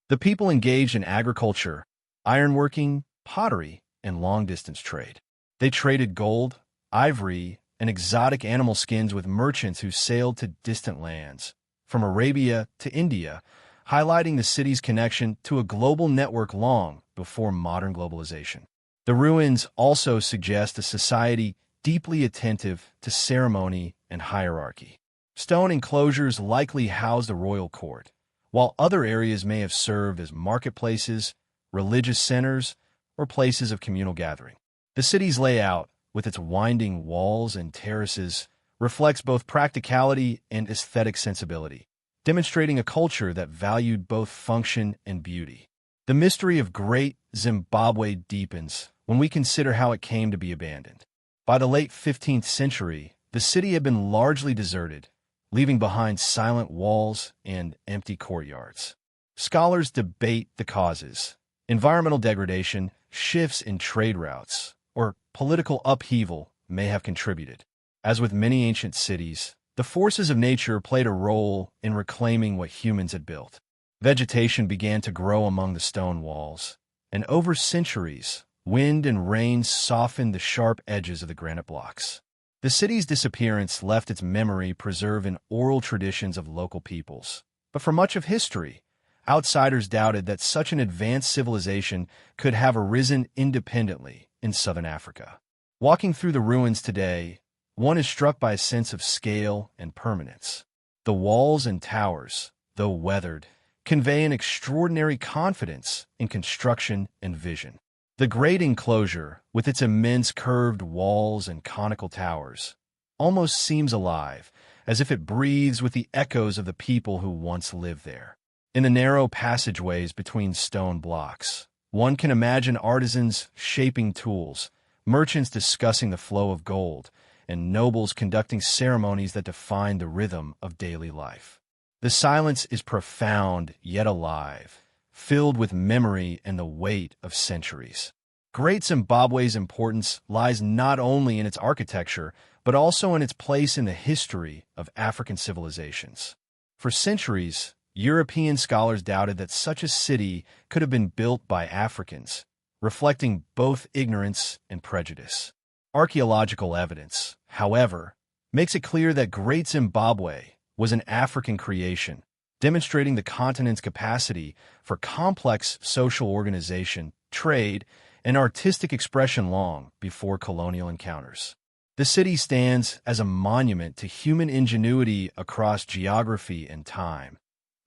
The people engaged in agriculture, ironworking, pottery, and long-distance trade. They traded gold, ivory, and exotic animal skins with merchants who sailed to distant lands, from Arabia to India, highlighting the city's connection to a global network long before modern globalization. The ruins also suggest a society deeply attentive to ceremony and hierarchy. Stone enclosures likely housed the royal court, while other areas may have served as marketplaces, religious centers, or places of communal gathering. The city's layout, with its winding walls and terraces, reflects both practicality and aesthetic sensibility, demonstrating a culture that valued both function and beauty. The mystery of Great Zimbabwe deepens when we consider how it came to be abandoned. By the late 15th century, the city had been largely deserted, leaving behind silent walls and empty courtyards. Scholars debate the causes: environmental degradation, shifts in trade routes, or political upheaval may have contributed. As with many ancient cities, the forces of nature played a role in reclaiming what humans had built. Vegetation began to grow among the stone walls, and over centuries, wind and rain softened the sharp edges of the granite blocks. The city's disappearance left its memory preserved in oral traditions of local peoples. But for much of history, outsiders doubted that such an advanced civilization could have arisen independently in southern Africa. Walking through the ruins today, one is struck by a sense of scale and permanence. The walls and towers, though weathered, convey an extraordinary confidence in construction and vision. The Great Enclosure, with its immense curved walls and conical towers, almost seems alive, as if it breathes with the echoes of the people who once lived there. In the narrow passageways between stone blocks, one can imagine artisans shaping tools, merchants discussing the flow of gold, and nobles conducting ceremonies that define the rhythm of daily life. The silence is profound yet alive, filled with memory and the weight of centuries. Great Zimbabwe's importance lies not only in its architecture, but also in its place in the history of African civilizations. For centuries, European scholars doubted that such a city could have been built by Africans, reflecting both ignorance and prejudice. Archaeological evidence, however, makes it clear that Great Zimbabwe was an African creation, demonstrating the continent's capacity for complex social organization, trade, and artistic expression long before colonial encounters. The city stands as a monument to human ingenuity across geography and time,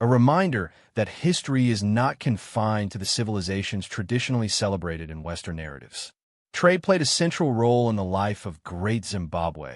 a reminder that history is not confined to the civilizations traditionally celebrated in Western narratives. Trade played a central role in the life of Great Zimbabwe,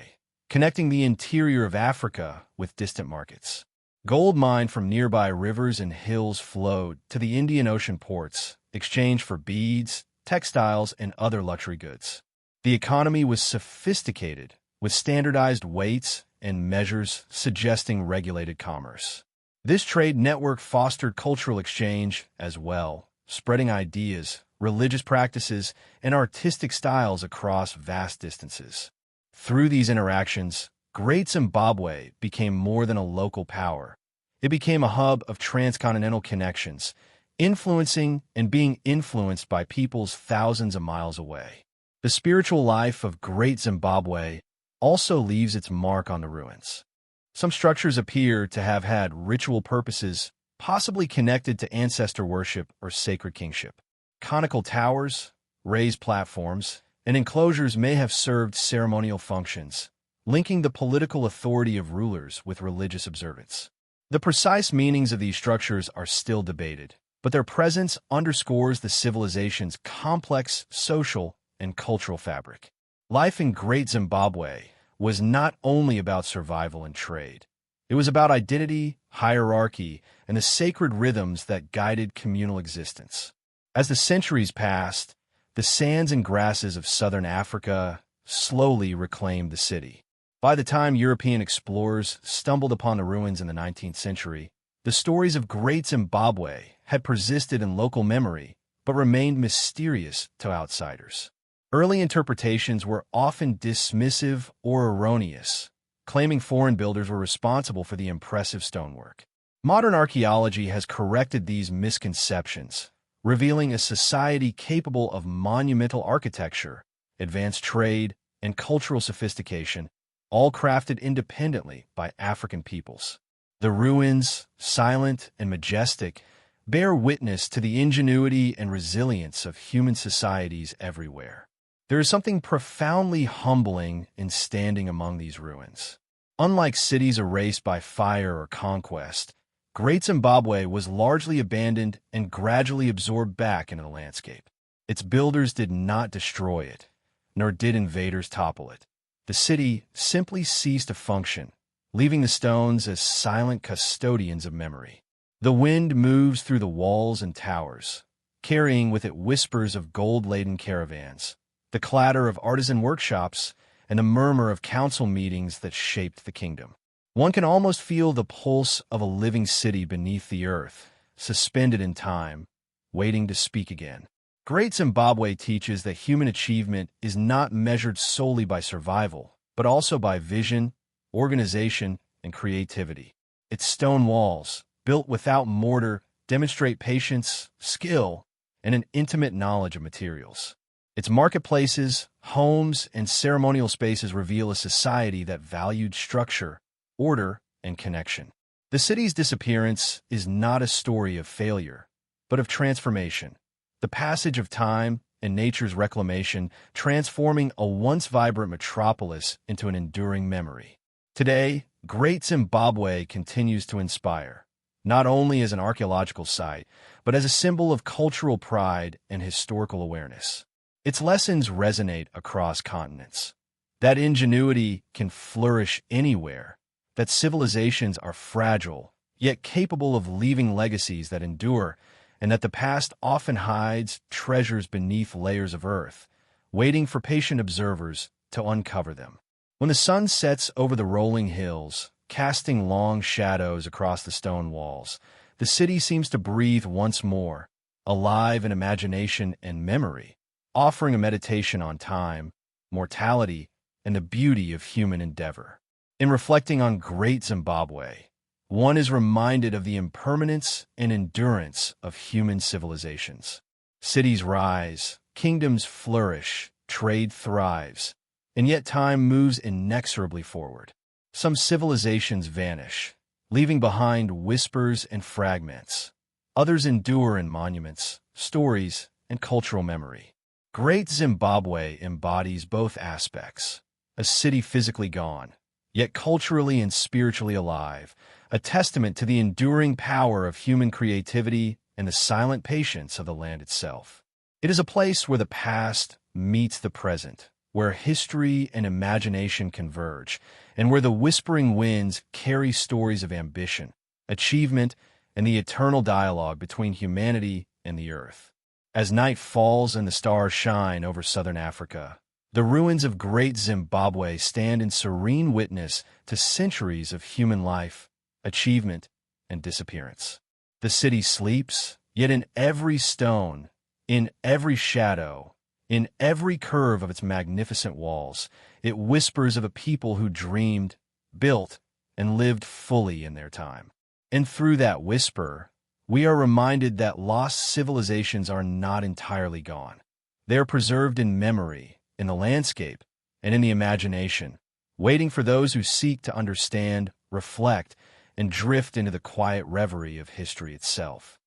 connecting the interior of Africa with distant markets. Gold mined from nearby rivers and hills flowed to the Indian Ocean ports, exchanged for beads, textiles, and other luxury goods. The economy was sophisticated, with standardized weights and measures suggesting regulated commerce. This trade network fostered cultural exchange as well, spreading ideas, religious practices, and artistic styles across vast distances. Through these interactions, Great Zimbabwe became more than a local power. It became a hub of transcontinental connections, influencing and being influenced by peoples thousands of miles away. The spiritual life of Great Zimbabwe also leaves its mark on the ruins. Some structures appear to have had ritual purposes, possibly connected to ancestor worship or sacred kingship. Conical towers, raised platforms, and enclosures may have served ceremonial functions, linking the political authority of rulers with religious observance. The precise meanings of these structures are still debated, but their presence underscores the civilization's complex social and cultural fabric. Life in Great Zimbabwe was not only about survival and trade. It was about identity, hierarchy, and the sacred rhythms that guided communal existence. As the centuries passed, the sands and grasses of southern Africa slowly reclaimed the city. By the time European explorers stumbled upon the ruins in the 19th century, the stories of Great Zimbabwe had persisted in local memory but remained mysterious to outsiders. Early interpretations were often dismissive or erroneous, claiming foreign builders were responsible for the impressive stonework. Modern archaeology has corrected these misconceptions, revealing a society capable of monumental architecture, advanced trade, and cultural sophistication, all crafted independently by African peoples. The ruins, silent and majestic, bear witness to the ingenuity and resilience of human societies everywhere. There is something profoundly humbling in standing among these ruins. Unlike cities erased by fire or conquest, Great Zimbabwe was largely abandoned and gradually absorbed back into the landscape. Its builders did not destroy it, nor did invaders topple it. The city simply ceased to function, leaving the stones as silent custodians of memory. The wind moves through the walls and towers, carrying with it whispers of gold-laden caravans, the clatter of artisan workshops, and the murmur of council meetings that shaped the kingdom. One can almost feel the pulse of a living city beneath the earth, suspended in time, waiting to speak again. Great Zimbabwe teaches that human achievement is not measured solely by survival, but also by vision, organization, and creativity. Its stone walls, built without mortar, demonstrate patience, skill, and an intimate knowledge of materials. Its marketplaces, homes, and ceremonial spaces reveal a society that valued structure, order, and connection. The city's disappearance is not a story of failure, but of transformation. The passage of time and nature's reclamation transforming a once vibrant metropolis into an enduring memory. Today, Great Zimbabwe continues to inspire, not only as an archaeological site, but as a symbol of cultural pride and historical awareness. Its lessons resonate across continents. That ingenuity can flourish anywhere, that civilizations are fragile, yet capable of leaving legacies that endure, and that the past often hides treasures beneath layers of earth, waiting for patient observers to uncover them. When the sun sets over the rolling hills, casting long shadows across the stone walls, the city seems to breathe once more, alive in imagination and memory, offering a meditation on time, mortality, and the beauty of human endeavor. In reflecting on Great Zimbabwe, one is reminded of the impermanence and endurance of human civilizations. Cities rise, kingdoms flourish, trade thrives, and yet time moves inexorably forward. Some civilizations vanish, leaving behind whispers and fragments. Others endure in monuments, stories, and cultural memory. Great Zimbabwe embodies both aspects: a city physically gone, yet culturally and spiritually alive, a testament to the enduring power of human creativity and the silent patience of the land itself. It is a place where the past meets the present, where history and imagination converge, and where the whispering winds carry stories of ambition, achievement, and the eternal dialogue between humanity and the earth. As night falls and the stars shine over southern Africa, the ruins of Great Zimbabwe stand in serene witness to centuries of human life, achievement, and disappearance. The city sleeps, yet in every stone, in every shadow, in every curve of its magnificent walls, it whispers of a people who dreamed, built, and lived fully in their time. And through that whisper, we are reminded that lost civilizations are not entirely gone. They are preserved in memory, in the landscape, and in the imagination, waiting for those who seek to understand, reflect, and drift into the quiet reverie of history itself.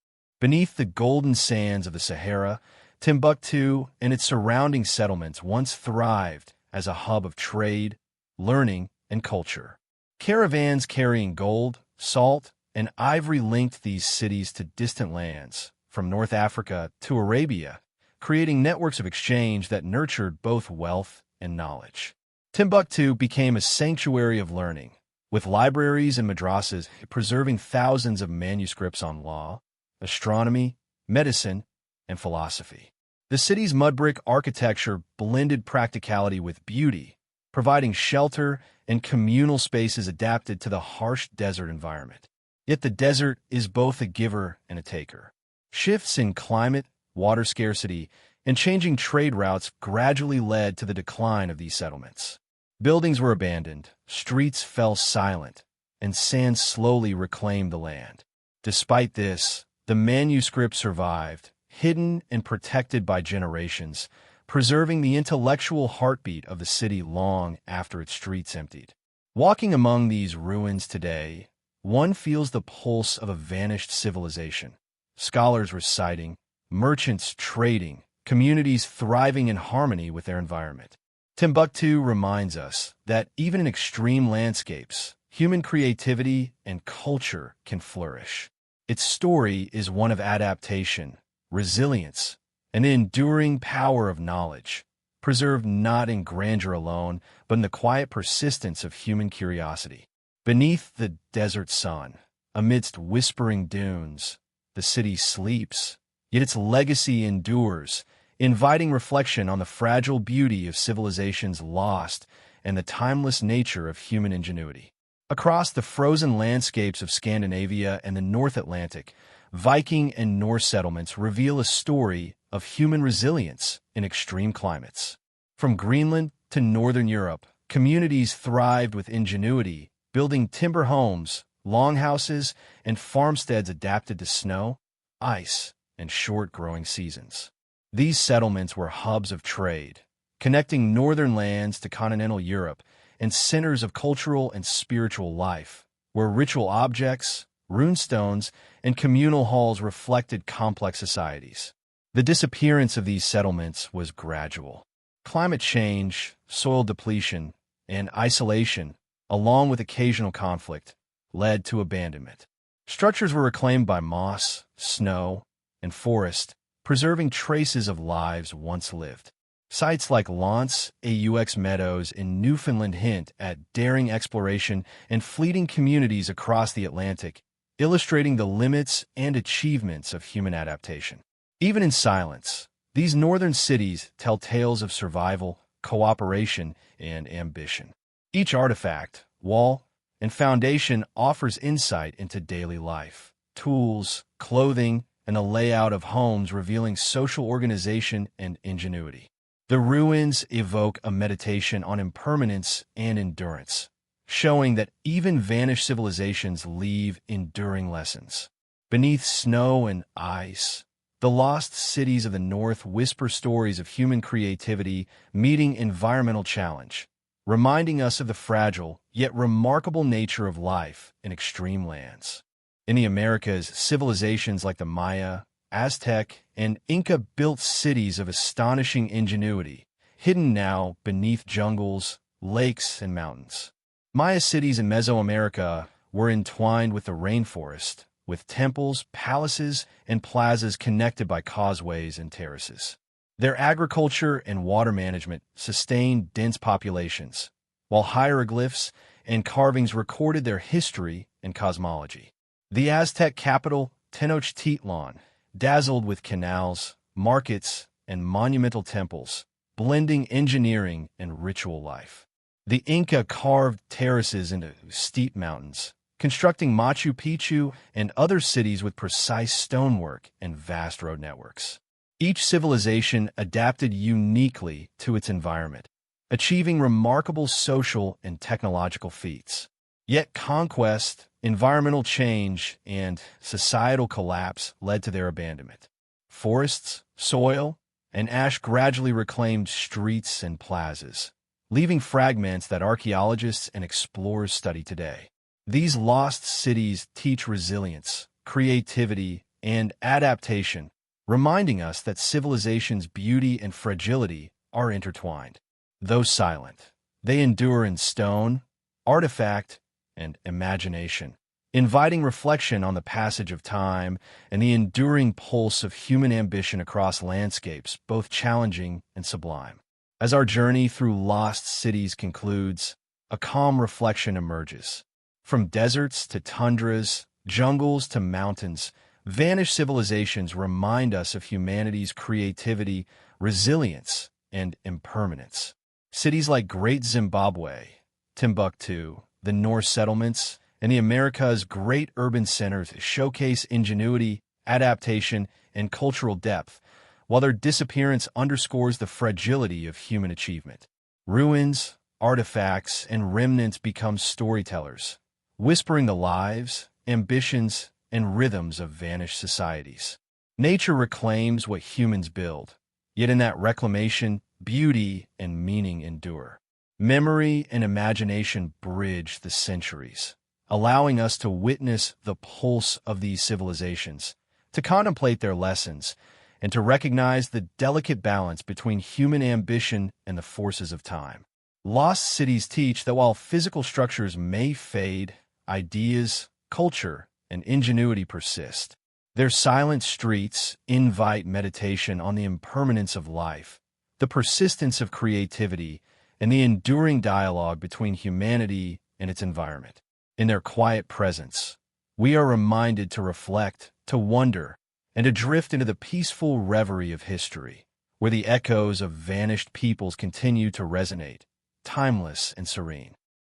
Beneath the golden sands of the Sahara, Timbuktu and its surrounding settlements once thrived as a hub of trade, learning, and culture. Caravans carrying gold, salt, and ivory linked these cities to distant lands, from North Africa to Arabia, creating networks of exchange that nurtured both wealth and knowledge. Timbuktu became a sanctuary of learning, with libraries and madrasas preserving thousands of manuscripts on law, astronomy, medicine, and philosophy. The city's mud-brick architecture blended practicality with beauty, providing shelter and communal spaces adapted to the harsh desert environment. Yet the desert is both a giver and a taker. Shifts in climate, water scarcity, and changing trade routes gradually led to the decline of these settlements. Buildings were abandoned, streets fell silent, and sand slowly reclaimed the land. Despite this, the manuscript survived, hidden and protected by generations, preserving the intellectual heartbeat of the city long after its streets emptied. Walking among these ruins today, one feels the pulse of a vanished civilization. Scholars reciting, merchants trading, communities thriving in harmony with their environment. Timbuktu reminds us that even in extreme landscapes, human creativity and culture can flourish. Its story is one of adaptation, resilience, and the enduring power of knowledge, preserved not in grandeur alone, but in the quiet persistence of human curiosity. Beneath the desert sun, amidst whispering dunes, the city sleeps, yet its legacy endures, inviting reflection on the fragile beauty of civilizations lost and the timeless nature of human ingenuity. Across the frozen landscapes of Scandinavia and the North Atlantic, Viking and Norse settlements reveal a story of human resilience in extreme climates. From Greenland to Northern Europe, communities thrived with ingenuity, building timber homes, longhouses, and farmsteads adapted to snow, ice, and short growing seasons. These settlements were hubs of trade, connecting northern lands to continental Europe and centers of cultural and spiritual life, where ritual objects, runestones, and communal halls reflected complex societies. The disappearance of these settlements was gradual. Climate change, soil depletion, and isolation, along with occasional conflict, led to abandonment. Structures were reclaimed by moss, snow, and forest, preserving traces of lives once lived. Sites like Lance aux Meadows in Newfoundland hint at daring exploration and fleeting communities across the Atlantic, illustrating the limits and achievements of human adaptation. Even in silence, these northern cities tell tales of survival, cooperation, and ambition. Each artifact, wall, and foundation offers insight into daily life, tools, clothing, and the layout of homes, revealing social organization and ingenuity. The ruins evoke a meditation on impermanence and endurance, showing that even vanished civilizations leave enduring lessons. Beneath snow and ice, the lost cities of the North whisper stories of human creativity meeting environmental challenge, reminding us of the fragile yet remarkable nature of life in extreme lands. In the Americas, civilizations like the Maya, Aztec, and Inca built cities of astonishing ingenuity, hidden now beneath jungles, lakes, and mountains. Maya cities in Mesoamerica were entwined with the rainforest, with temples, palaces, and plazas connected by causeways and terraces. Their agriculture and water management sustained dense populations, while hieroglyphs and carvings recorded their history and cosmology. The Aztec capital, Tenochtitlan, dazzled with canals, markets, and monumental temples, blending engineering and ritual life. The Inca carved terraces into steep mountains, constructing Machu Picchu and other cities with precise stonework and vast road networks. Each civilization adapted uniquely to its environment, achieving remarkable social and technological feats. Yet conquest, environmental change, and societal collapse led to their abandonment. Forests, soil, and ash gradually reclaimed streets and plazas, leaving fragments that archaeologists and explorers study today. These lost cities teach resilience, creativity, and adaptation, reminding us that civilization's beauty and fragility are intertwined. Though silent, they endure in stone, artifact, and imagination, inviting reflection on the passage of time and the enduring pulse of human ambition across landscapes, both challenging and sublime. As our journey through lost cities concludes, a calm reflection emerges. From deserts to tundras, jungles to mountains, vanished civilizations remind us of humanity's creativity, resilience, and impermanence. Cities like Great Zimbabwe, Timbuktu, the Norse settlements, and the Americas' great urban centers showcase ingenuity, adaptation, and cultural depth, while their disappearance underscores the fragility of human achievement. Ruins, artifacts, and remnants become storytellers, whispering the lives, ambitions, and rhythms of vanished societies. Nature reclaims what humans build, yet in that reclamation, beauty and meaning endure. Memory and imagination bridge the centuries, allowing us to witness the pulse of these civilizations, to contemplate their lessons, and to recognize the delicate balance between human ambition and the forces of time. Lost cities teach that while physical structures may fade, ideas, culture, and ingenuity persist. Their silent streets invite meditation on the impermanence of life, the persistence of creativity, and the enduring dialogue between humanity and its environment. In their quiet presence, we are reminded to reflect, to wonder, and to drift into the peaceful reverie of history, where the echoes of vanished peoples continue to resonate, timeless and serene.